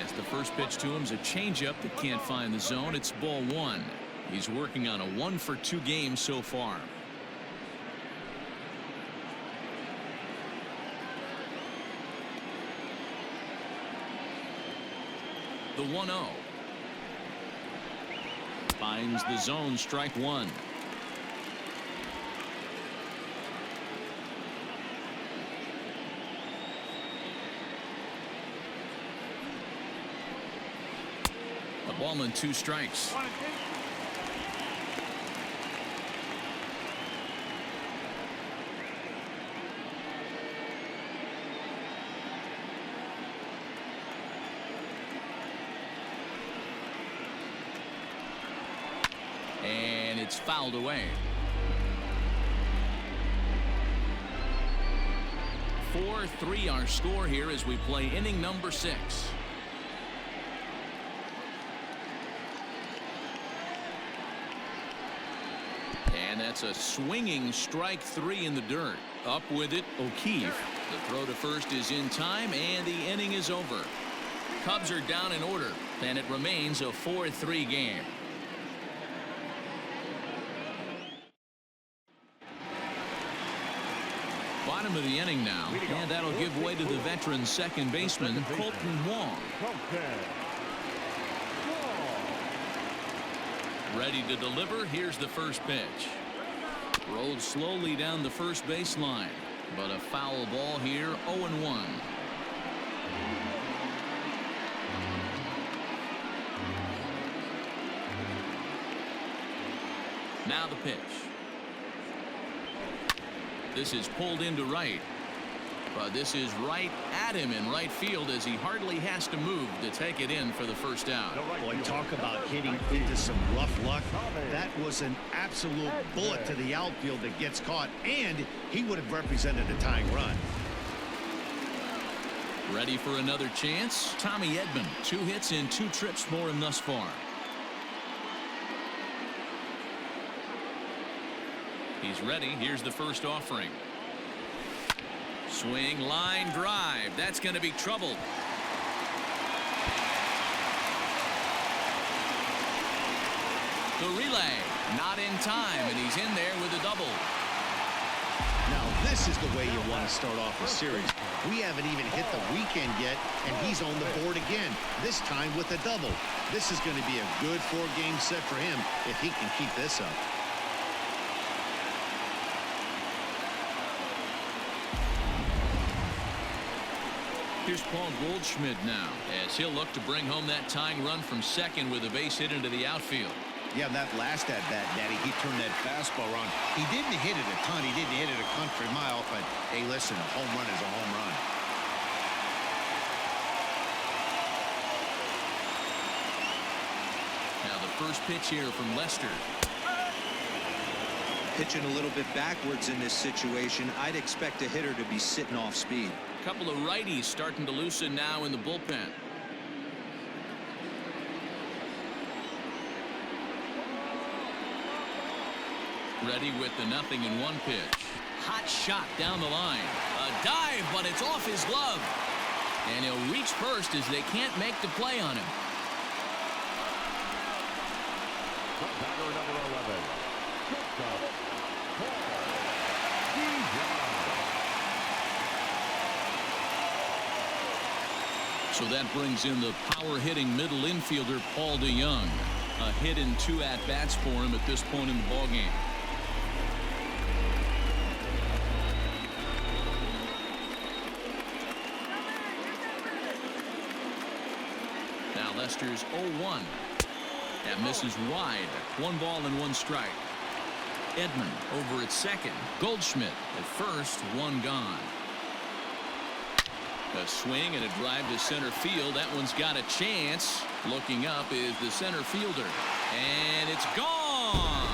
As the first pitch to him's a changeup that can't find the zone. It's ball one. He's working on a 1-for-2 game so far. The 1-0. Finds the zone, strike one. A ball and 2 strikes. And it's fouled away. 4-3 our score here as we play inning number 6. And that's a swinging strike 3 in the dirt. Up with it, O'Keefe. The throw to first is in time, and the inning is over. Cubs are down in order, and it remains a 4-3 game. Bottom of the inning now, and that'll give way to the veteran second baseman, Colton Wong. Ready to deliver. Here's the first pitch. Rolled slowly down the first baseline, but a foul ball here, 0-1. Now the pitch. This is pulled into right, but this is right at him in right field as he hardly has to move to take it in for the first out. Boy, talk about hitting into some rough luck. That was an absolute bullet to the outfield that gets caught, and he would have represented a tying run. Ready for another chance? Tommy Edman, 2 hits and 2 trips for him thus far. He's ready. Here's the first offering. Swing, line drive. That's going to be trouble. The relay, not in time, and he's in there with a double. Now, this is the way you want to start off a series. We haven't even hit the weekend yet, and he's on the board again, this time with a double. This is going to be a good 4-game set for him if he can keep this up. Here's Paul Goldschmidt now, as he'll look to bring home that tying run from second with a base hit into the outfield. Yeah, that last at-bat, Daddy, he turned that fastball on. He didn't hit it a ton. He didn't hit it a country mile, but, hey, listen, a home run is a home run. Now the first pitch here from Lester. Pitching a little bit backwards in this situation. I'd expect a hitter to be sitting off speed. A couple of righties starting to loosen now in the bullpen. Ready with the 0-1 pitch. Hot shot down the line. A dive, but it's off his glove. And he'll reach first as they can't make the play on him. Batter number 11. So that brings in the power-hitting middle infielder, Paul DeYoung. A hit in 2 at-bats for him at this point in the ballgame. Now Lester's 0-1. And misses wide. 1 ball and 1 strike. Edman over at second. Goldschmidt at first. 1 gone. A swing and a drive to center field. That one's got a chance. Looking up is the center fielder. And it's gone.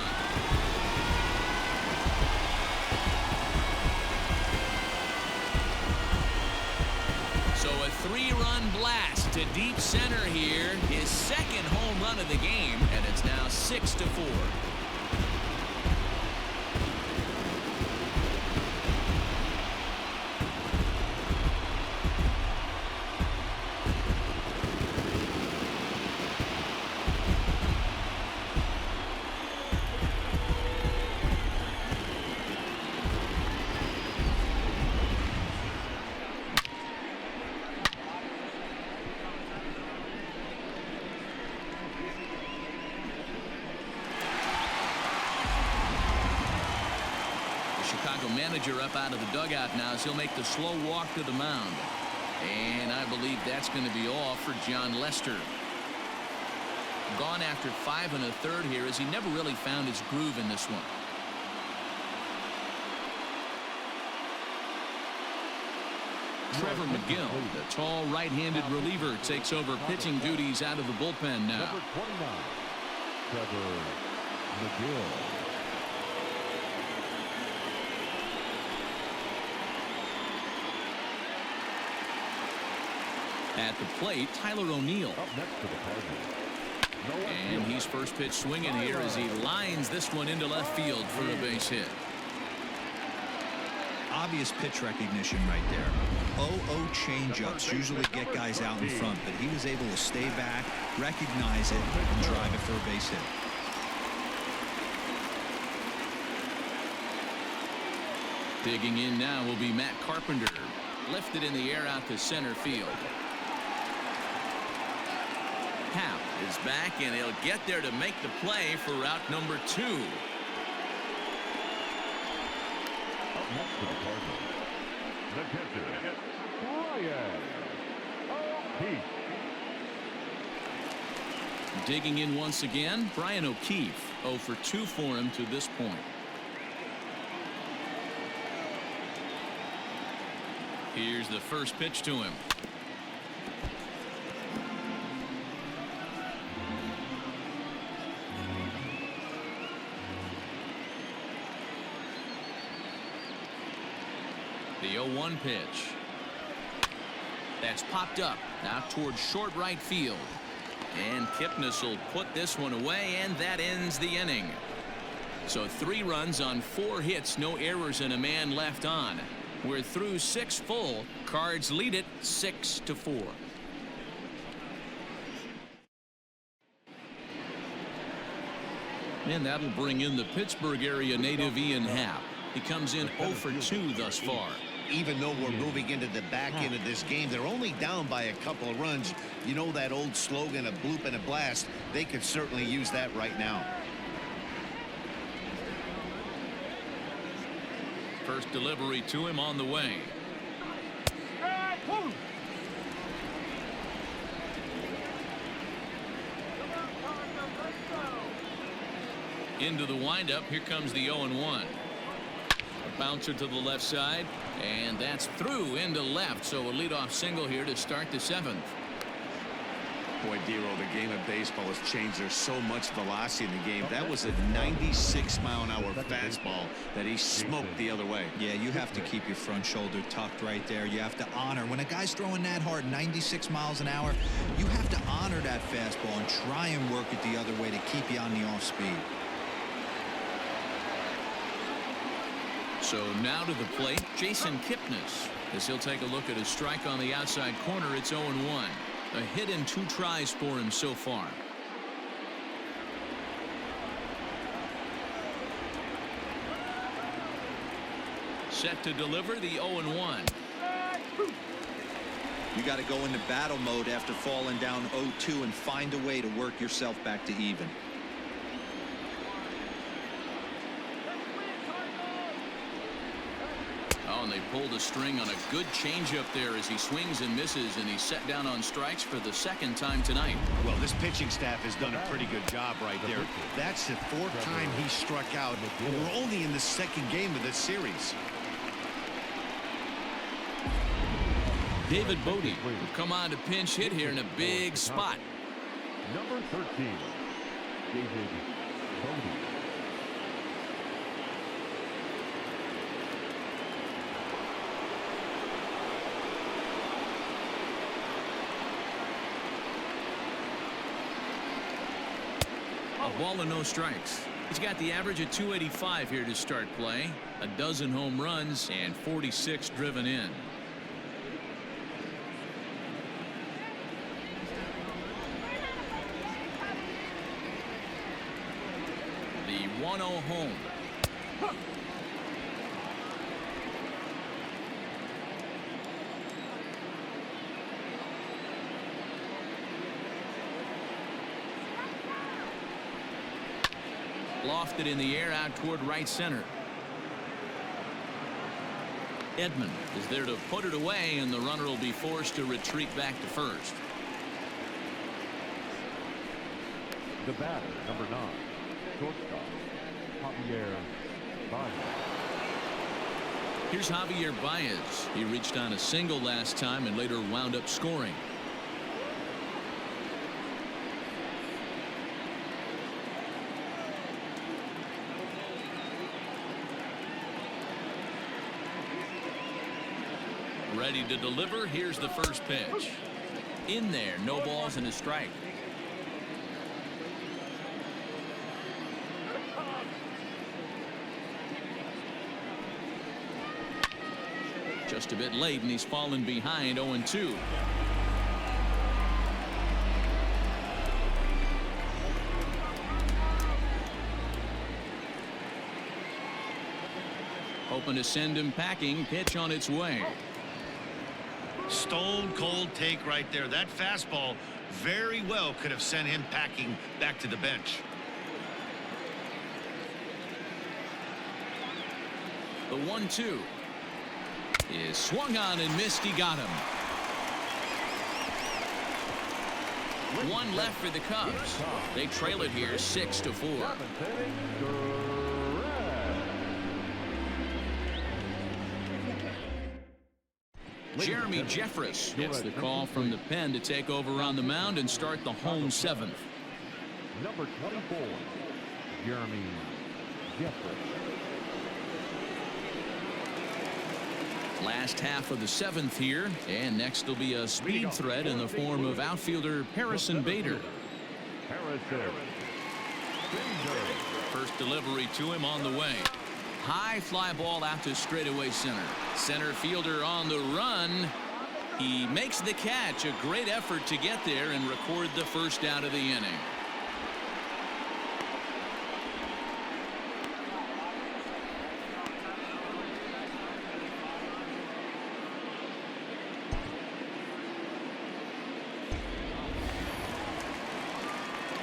three-run blast to deep center here. His second home run of the game, and it's now 6-4. Manager up out of the dugout now as he'll make the slow walk to the mound. And I believe that's going to be all for John Lester. Gone after 5 1/3 here as he never really found his groove in this one. Trevor McGill, the tall right-handed reliever, takes over pitching duties out of the bullpen now. Number 29, Trevor McGill. At the plate, Tyler O'Neill. Up next for the Cardinals. And he's first pitch swinging here as he lines this one into left field for a base hit. Obvious pitch recognition right there. 0-0 changeups usually get guys out in front, but he was able to stay back, recognize it, and drive it for a base hit. Digging in now will be Matt Carpenter. Lifted in the air out to center field. Hap is back, and he'll get there to make the play for route number 2. Up next for the Cardinals, the catcher, Brian O'Keefe. Digging in once again, Brian O'Keefe. 0 for 2 for him to this point. Here's the first pitch to him. The 0-1 pitch. That's popped up out towards short right field. And Kipnis will put this one away, and that ends the inning. So 3 runs on 4 hits, no errors, and a man left on. We're through 6 full. Cards lead it 6-4. And that'll bring in the Pittsburgh area native Ian Happ. He comes in 0 for 2 thus far. Even though we're moving into the back end of this game, they're only down by a couple of runs. You know that old slogan, a bloop and a blast. They could certainly use that right now. First delivery to him on the way. Into the windup. Here comes the 0-1. A bouncer to the left side, and that's through into left. So a leadoff single here to start the 7th. Boy, Dero, the game of baseball has changed. There's so much velocity in the game. That was a 96-mile-an-hour fastball that he smoked the other way. Yeah, you have to keep your front shoulder tucked right there. You have to honor. When a guy's throwing that hard, 96 miles an hour, you have to honor that fastball and try and work it the other way to keep you on the off speed. So now to the plate, Jason Kipnis, as he'll take a look at his strike on the outside corner. It's 0-1. A hit in 2 tries for him so far. Set to deliver the 0-1. You got to go into battle mode after falling down 0-2 and find a way to work yourself back to even. Oh, and they pulled a string on a good changeup there as he swings and misses, and he's set down on strikes for the 2nd time tonight. Well, this pitching staff has done a pretty good job right there. That's the 4th time he struck out, and we're only in the 2nd game of this series. David Bodie will come on to pinch hit here in a big spot. Number 13, David Bodie. A ball and no strikes. He's got the average of 285 here to start play. A dozen home runs and 46 driven in. The 1-0 home. Lofted in the air out toward right center. Edman is there to put it away, and the runner will be forced to retreat back to first. The batter, number 9, shortstop, Javier Baez. Here's Javier Baez. He reached on a single last time and later wound up scoring. Ready to deliver. Here's the first pitch. In there, no balls and a strike. Just a bit late, and he's fallen behind 0-2. Hoping to send him packing. Pitch on its way. Stone cold take right there. That fastball very well could have sent him packing back to the bench. The 1-2 is swung on and missed. He got him. One left for the Cubs. They trail it here 6-4. Jeremy Jeffress gets the call from the pen to take over on the mound and start the home 7th. Number 24, Jeremy Jeffress. Last half of the 7th here, and next will be a speed threat in the form of outfielder Harrison Bader. First delivery to him on the way. High fly ball out to straightaway center. Center fielder on the run. He makes the catch. A great effort to get there and record the first out of the inning.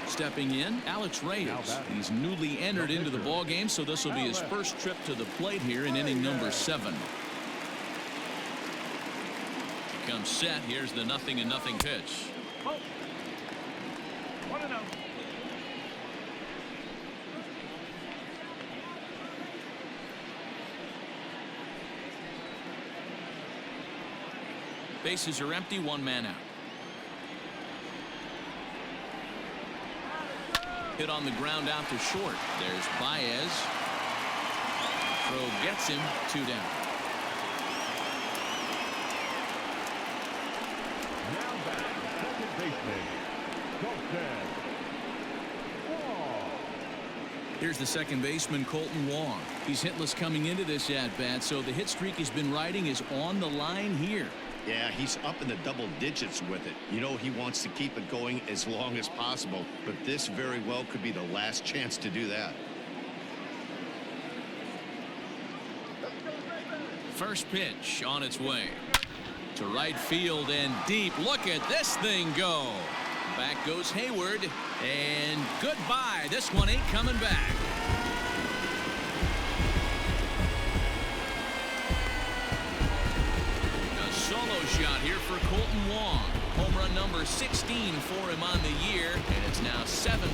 Stepping in, Alex Reyes. He's newly entered into the ball game, so this will be his first trip to the plate here in inning number 7. He comes set. Here's the 0-0 pitch. 1-0. Bases are empty, one man out. Hit on the ground out to short. There's Baez. Throw gets him, 2 down. Now back, second baseman, Colton Wong. Here's the second baseman, Colton Wong. He's hitless coming into this at-bat, so the hit streak he's been riding is on the line here. Yeah, he's up in the double digits with it. You know he wants to keep it going as long as possible, but this very well could be the last chance to do that. First pitch on its way. To right field and deep. Look at this thing go. Back goes Hayward, and goodbye. This one ain't coming back. Solo shot here for Colton Wong. Home run number 16 for him on the year, and it's now 7-4.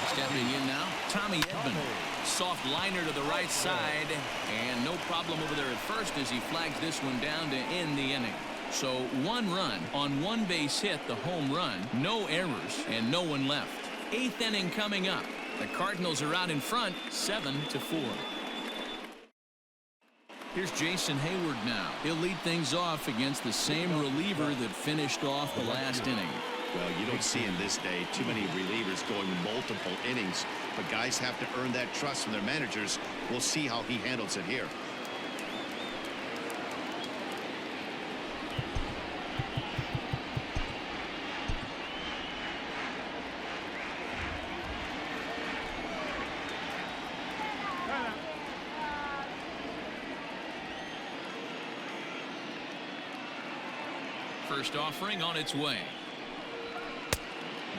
Stepping in now, Tommy Edman. Soft liner to the right side, and no problem over there at first as he flags this one down to end the inning. So 1 run on 1 base hit, the home run, no errors, and no one left. 8th inning coming up. The Cardinals are out in front, 7-4. Here's Jason Hayward now. He'll lead things off against the same reliever that finished off the last inning. Well, you don't see in this day too many relievers going multiple innings, but guys have to earn that trust from their managers. We'll see how he handles it here. First offering on its way.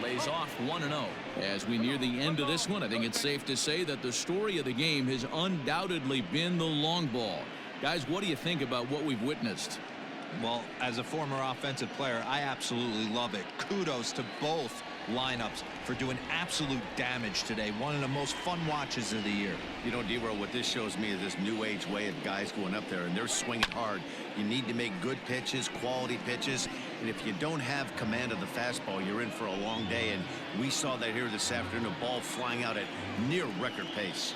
Lays off 1-0. As we near the end of this one, I think it's safe to say that the story of the game has undoubtedly been the long ball. Guys, what do you think about what we've witnessed? Well, as a former offensive player, I absolutely love it. Kudos to both lineups for doing absolute damage today. One of the most fun watches of the year. You know, D-Roll, what this shows me is this new age way of guys going up there and they're swinging hard. You need to make good pitches, quality pitches, and if you don't have command of the fastball, you're in for a long day, and we saw that here this afternoon, a ball flying out at near record pace.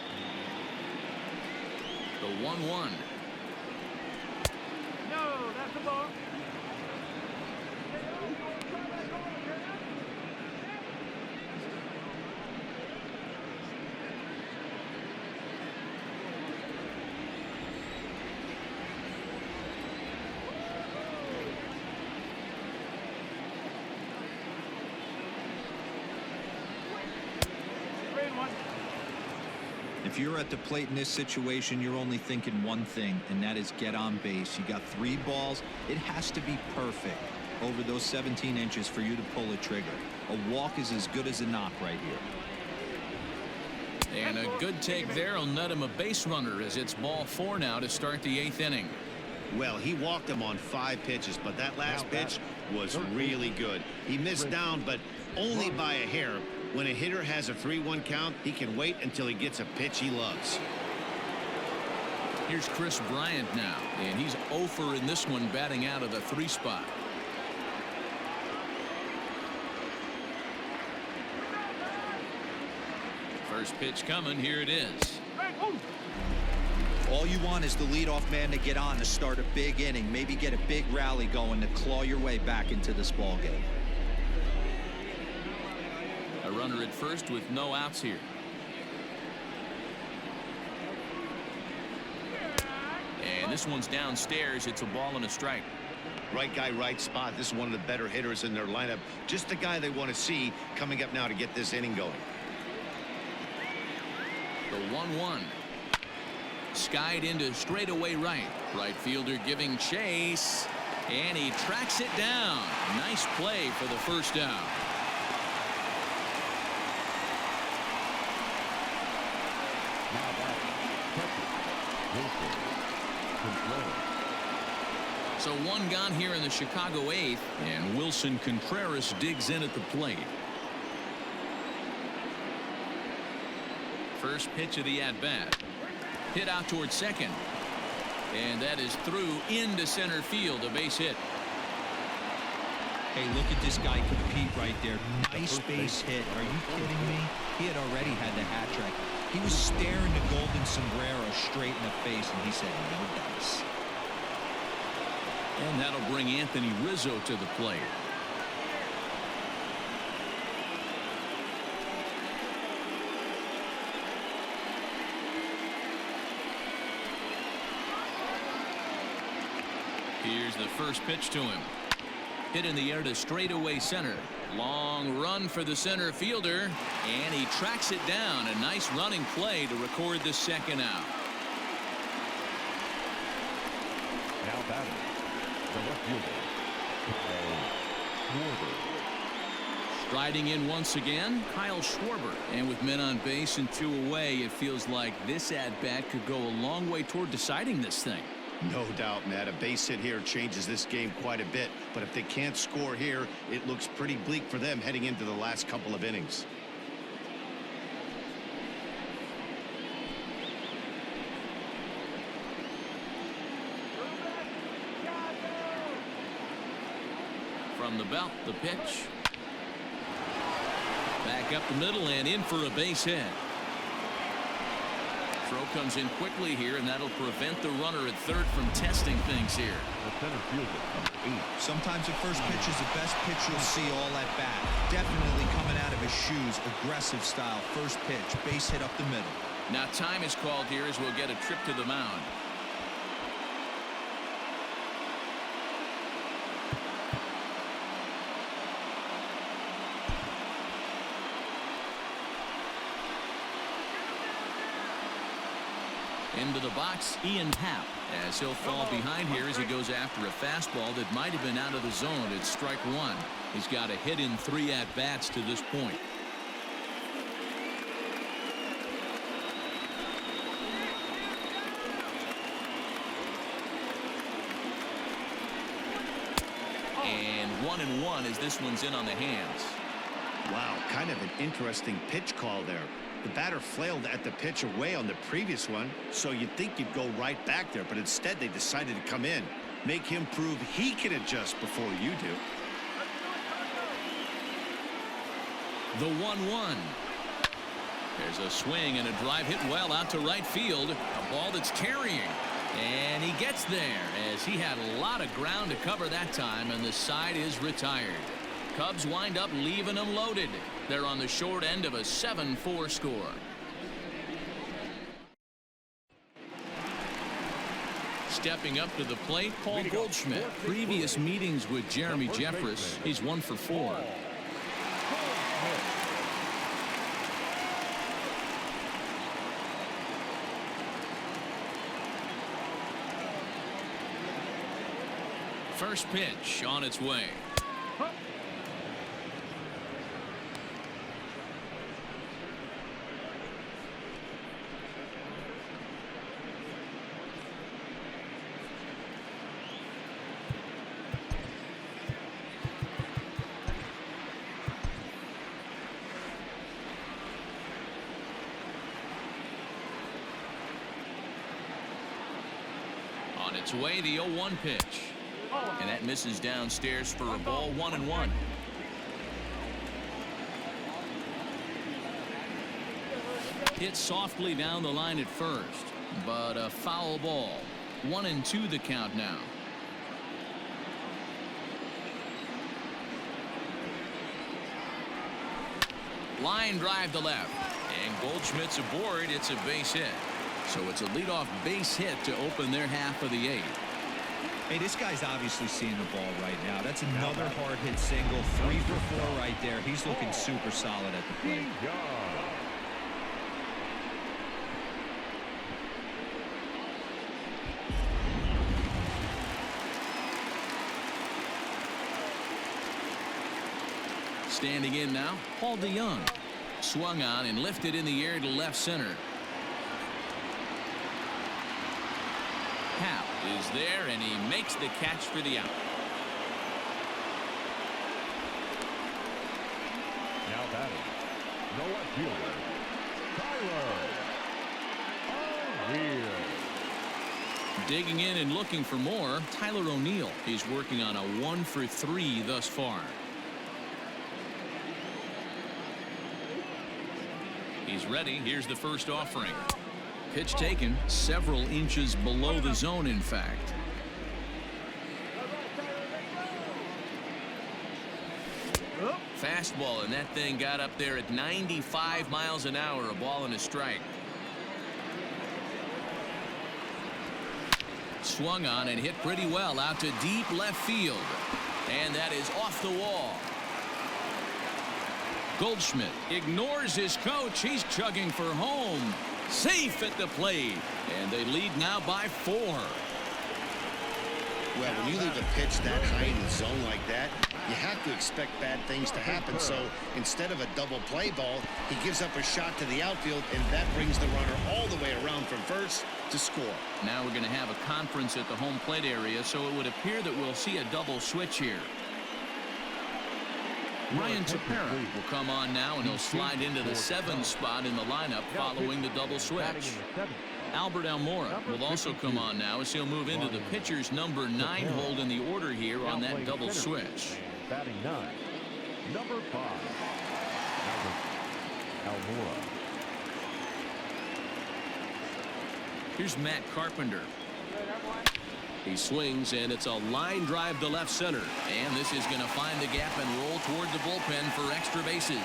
The 1-1. No, that's a ball. If you're at the plate in this situation, you're only thinking one thing, and that is get on base. You got 3 balls. It has to be perfect over those 17 inches for you to pull a trigger. A walk is as good as a knock right here. And a good take there will net him a base runner as it's ball 4 now to start the 8th inning. Well, he walked him on 5 pitches, but that last pitch was really good. He missed down, but only by a hair. When a hitter has a 3-1 count, he can wait until he gets a pitch he loves. Here's Chris Bryant now, and he's 0 in this one, batting out of the 3 spot. First pitch coming. Here it is. All you want is the leadoff man to get on to start a big inning, maybe get a big rally going to claw your way back into this ball game. A runner at first with no outs here. And this one's downstairs. It's a ball and a strike. Right guy, right spot. This is one of the better hitters in their lineup. Just the guy they want to see coming up now to get this inning going. The 1-1. Skied into straightaway right. Right fielder giving chase. And he tracks it down. Nice play for the first out. So 1 gone here in the Chicago 8th, and Wilson Contreras digs in at the plate. First pitch of the at-bat. Hit out towards second. And that is through into center field, a base hit. Hey, look at this guy compete right there. Nice base hit. Are you kidding me? He had already had the hat trick. He was staring the golden sombrero straight in the face, and he said, no dice. And that'll bring Anthony Rizzo to the plate. Here's the first pitch to him. Hit in the air to straightaway center. Long run for the center fielder, and he tracks it down. A nice running play to record the second out. Now batting, the left fielder, Schwarber. Striding in once again, Kyle Schwarber. And with men on base and 2 away, it feels like this at-bat could go a long way toward deciding this thing. No doubt, Matt. A base hit here changes this game quite a bit. But if they can't score here, it looks pretty bleak for them heading into the last couple of innings. From the belt, the pitch. Back up the middle and in for a base hit. Throw comes in quickly here, and that'll prevent the runner at third from testing things here. The center fielder, number 8. Sometimes the first pitch is the best pitch you'll see all at bat. Definitely coming out of his shoes. Aggressive style. First pitch. Base hit up the middle. Now time is called here as we'll get a trip to the mound. Into the box, Ian Happ, as he'll fall behind here as he goes after a fastball that might have been out of the zone. It's strike one. He's got a hit in 3 at-bats to this point. And 1-1 as this one's in on the hands. Wow, kind of an interesting pitch call there. The batter flailed at the pitch away on the previous one, so you'd think you'd go right back there, but instead they decided to come in, make him prove he can adjust before you do. The 1-1. There's a swing and a drive hit well out to right field. A ball that's carrying. And he gets there as he had a lot of ground to cover that time, and the side is retired. Cubs wind up leaving them loaded. They're on the short end of a 7-4 score. Stepping up to the plate, Paul Goldschmidt. Previous meetings with Jeremy Jeffress, he's 1 for 4. First pitch on its way. On its way, the 0-1 pitch. And that misses downstairs for a ball. 1-1. Hit softly down the line at first, but a foul ball. 1-2 the count now. Line drive to left, and Goldschmidt's aboard. It's a base hit. So it's a leadoff base hit to open their half of the 8th. Hey, this guy's obviously seeing the ball right now. That's another hard hit single. 3 for 4 right there. He's looking super solid at the plate. Standing in now, Paul DeYoung. Swung on and lifted in the air to left center. Happ is there, and he makes the catch for the out. Now batting, no left fielder, Tyler O'Neill. Digging in and looking for more, Tyler O'Neill. He's working on a 1 for 3 thus far. He's ready. Here's the first offering. Pitch taken several inches below the zone, in fact. Fastball, and that thing got up there at 95 miles an hour. A ball and a strike. Swung on and hit pretty well out to deep left field. And that is off the wall. Goldschmidt ignores his coach. He's chugging for home. Safe at the plate. And they lead now by 4. Well, when you leave a pitch that high in the zone like that, You have to expect bad things to happen. So instead of a double play ball, he gives up a shot to the outfield, and that brings the runner all the way around from first to score. Now we're going to have a conference at the home plate area, so it would appear that we'll see a double switch here. Ryan Tepera will come on now, and he'll slide into the 7 spot in the lineup following the double switch. Albert Almora will also come on now as he'll move into the pitcher's number 9 hold in the order here on that double switch. Batting 9, number 5, Almora. Here's Matt Carpenter. He swings, and it's a line drive to left center. And this is going to find the gap and roll toward the bullpen for extra bases.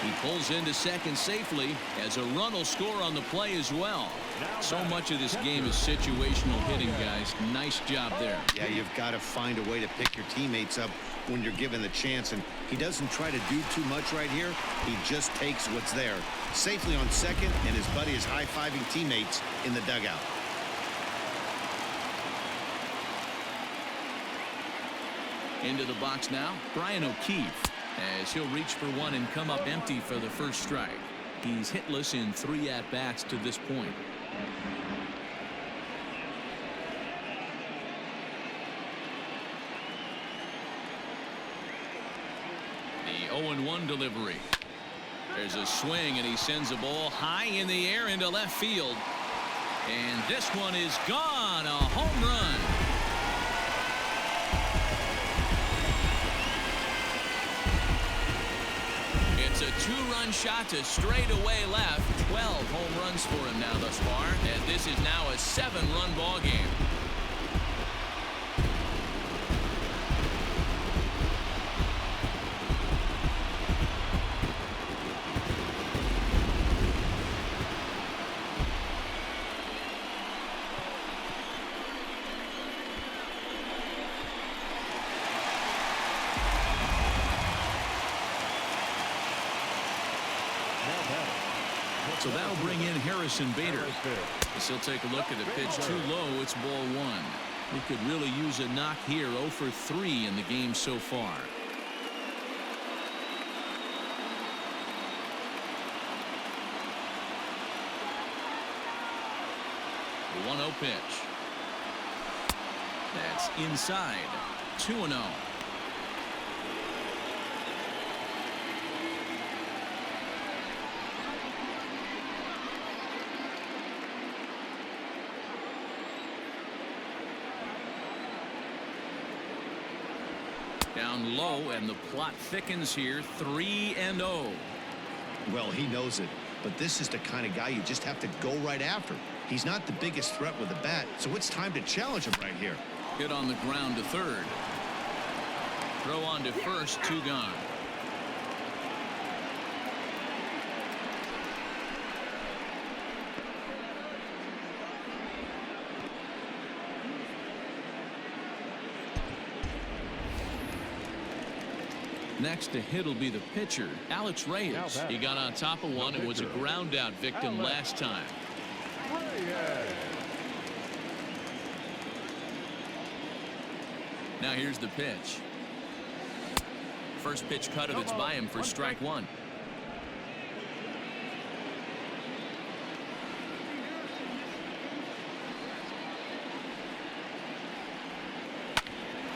He pulls into second safely as a run will score on the play as well. So much of this game is situational hitting, guys. Nice job there. Yeah, you've got to find a way to pick your teammates up when you're given the chance, and he doesn't try to do too much right here. He just takes what's there. Safely on second, and his buddy is high-fiving teammates in the dugout. Into the box now, Brian O'Keefe, as he'll reach for one and come up empty for the first strike. He's hitless in 3 at-bats to this point. The 0-1 delivery. There's a swing, and he sends a ball high in the air into left field. And this one is gone, a home run. It's a 2-run shot to straightaway left. 12 home runs for him now thus far, and this is now a 7-run ball game. So that'll bring in Harrison Bader. As he'll take a look at a pitch too low. It's ball 1. He could really use a knock here. 0 for 3 in the game so far. The 1-0 pitch. That's inside. 2-0. Down low, and the plot thickens here. 3-0. Well, he knows it, but this is the kind of guy you just have to go right after. He's not the biggest threat with the bat, so it's time to challenge him right here. Hit on the ground to third. Throw on to first. 2 gone. Next to hit will be the pitcher, Alex Reyes. He got on top of one and was a ground out victim last time. Now here's the pitch. First pitch cutter that's by him for strike 1.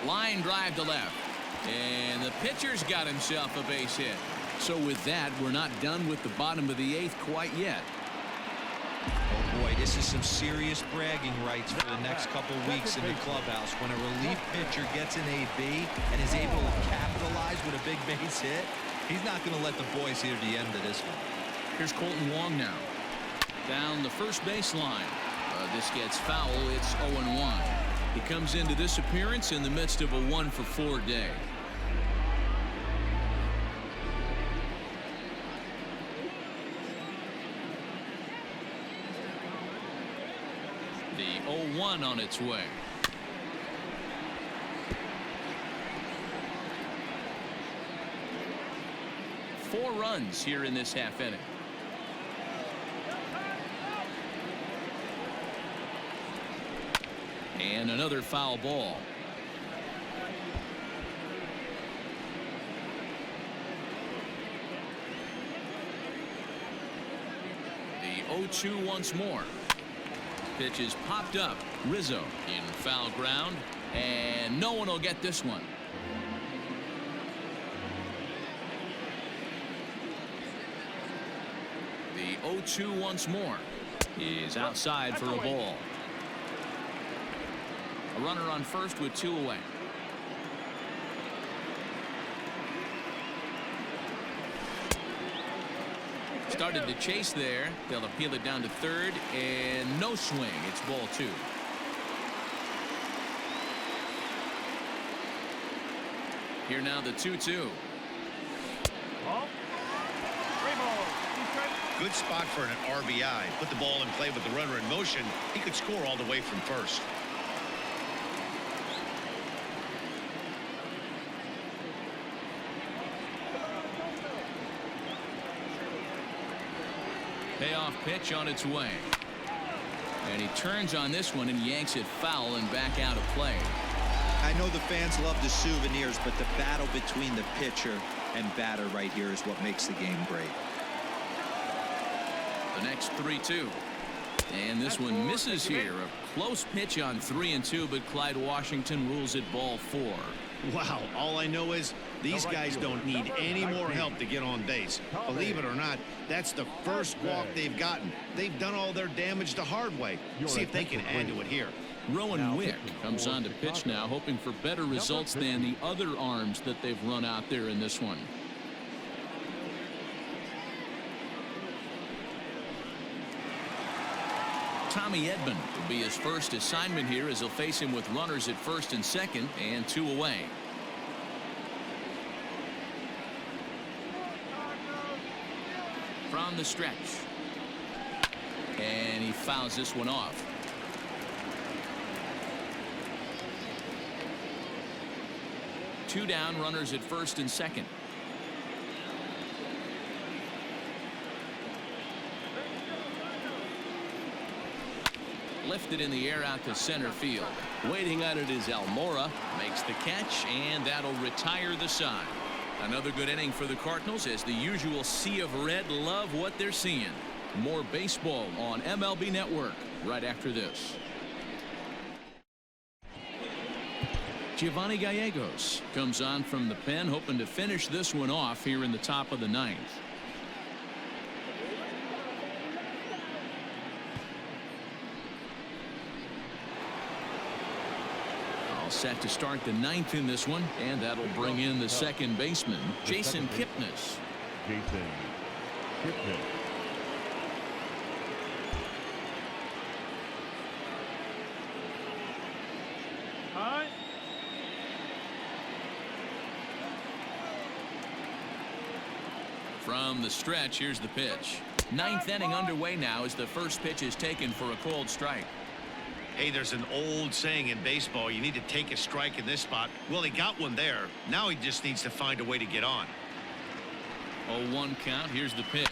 Line drive to left. And the pitcher's got himself a base hit. So with that, we're not done with the bottom of the 8th quite yet. Oh boy, this is some serious bragging rights for the next couple weeks in the clubhouse. When a relief pitcher gets an AB and is able to capitalize with a big base hit, he's not going to let the boys hear the end of this one. Here's Colton Wong now. Down the first baseline. This gets foul. It's 0-1. He comes into this appearance in the midst of a 1 for 4 day. The 0-1 on its way. Four runs here in this half inning. And another foul ball. 0-2 once more. Pitch is popped up. Rizzo in foul ground, and no one will get this one. The 0-2 once more is outside for a ball. A runner on first with 2 away. Started to chase there. They'll appeal it down to third, and no swing. It's ball 2. Here now the 2-2. Good spot for an RBI. Put the ball in play with the runner in motion. He could score all the way from first. Payoff pitch on its way. And he turns on this one and yanks it foul and back out of play. I know the fans love the souvenirs, but the battle between the pitcher and batter right here is what makes the game great. The next 3-2. And this one misses here. A close pitch on 3-2, but Clyde Washington rules it ball 4. Wow, all I know is these guys don't need any more help to get on base. Believe it or not, that's the first walk they've gotten. They've done all their damage the hard way. See if they can add to it here. Rowan Wick comes on to pitch now, hoping for better results than the other arms that they've run out there in this one. Tommy Edman will be his first assignment here as he'll face him with runners at first and second and 2 away. From the stretch. And he fouls this one off. Two down, runners at first and second. Lifted in the air out to center field. Waiting on it is Almora. Makes the catch, and that'll retire the side. Another good inning for the Cardinals as the usual sea of red love what they're seeing. More baseball on MLB Network right after this. Giovanni Gallegos comes on from the pen, hoping to finish this one off here in the top of the 9th. All set to start the 9th in this one, and that'll bring in the second baseman, Jason Kipnis. Jason Kipnis. From the stretch, here's the pitch. 9th inning underway now as the first pitch is taken for a called strike. Hey, there's an old saying in baseball, you need to take a strike in this spot. Well, he got one there. Now he just needs to find a way to get on. 0-1 count. Here's the pitch.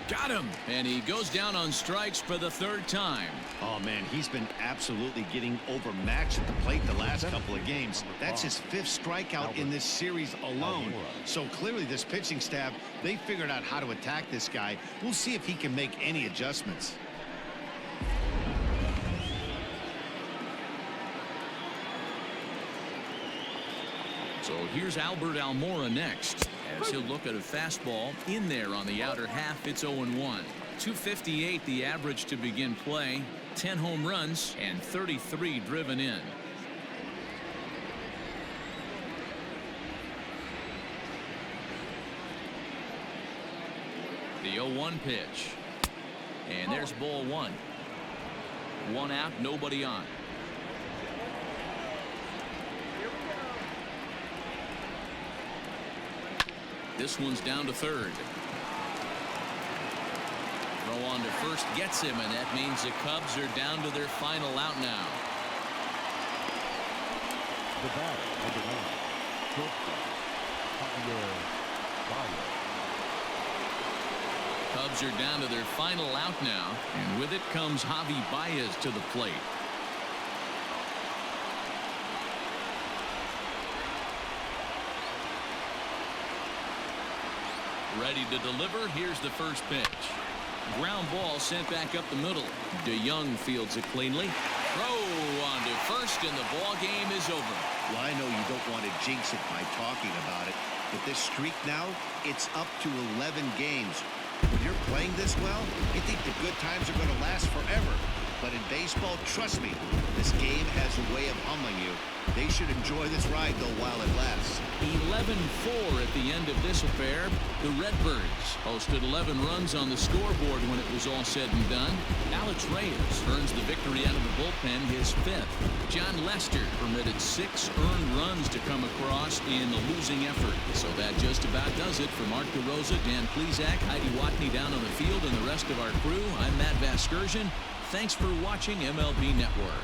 Got him, and he goes down on strikes for the 3rd time. Oh man, he's been absolutely getting overmatched at the plate the last couple of games. That's his 5th strikeout in this series alone. So clearly this pitching staff, they figured out how to attack this guy. We'll see if he can make any adjustments. So here's Albert Almora next, as he'll look at a fastball in there on the outer half. It's 0-1. 258 the average to begin play. 10 home runs and 33 driven in. The 0-1 pitch. And there's ball 1. 1 out, nobody on. This one's down to 3rd. Throw on to first gets him, and that means the Cubs are down to their final out now. The batter, number 9, shortstop, Javier Baez. Cubs are down to their final out now, and with it comes Javi Baez to the plate. Ready to deliver. Here's the first pitch. Ground ball sent back up the middle. DeYoung fields it cleanly. Throw on to first, and the ball game is over. Well, I know you don't want to jinx it by talking about it, but this streak now, it's up to 11 games. When you're playing this well, you think the good times are going to last forever. But in baseball, trust me, this game has a way of humbling you. They should enjoy this ride, though, while it lasts. 11-4 at the end of this affair. The Redbirds posted 11 runs on the scoreboard when it was all said and done. Alex Reyes earns the victory out of the bullpen, his 5th. John Lester permitted 6 earned runs to come across in the losing effort. So that just about does it. For Mark DeRosa, Dan Plesac, Heidi Watney down on the field, and the rest of our crew, I'm Matt Vasgersian. Thanks for watching MLB Network.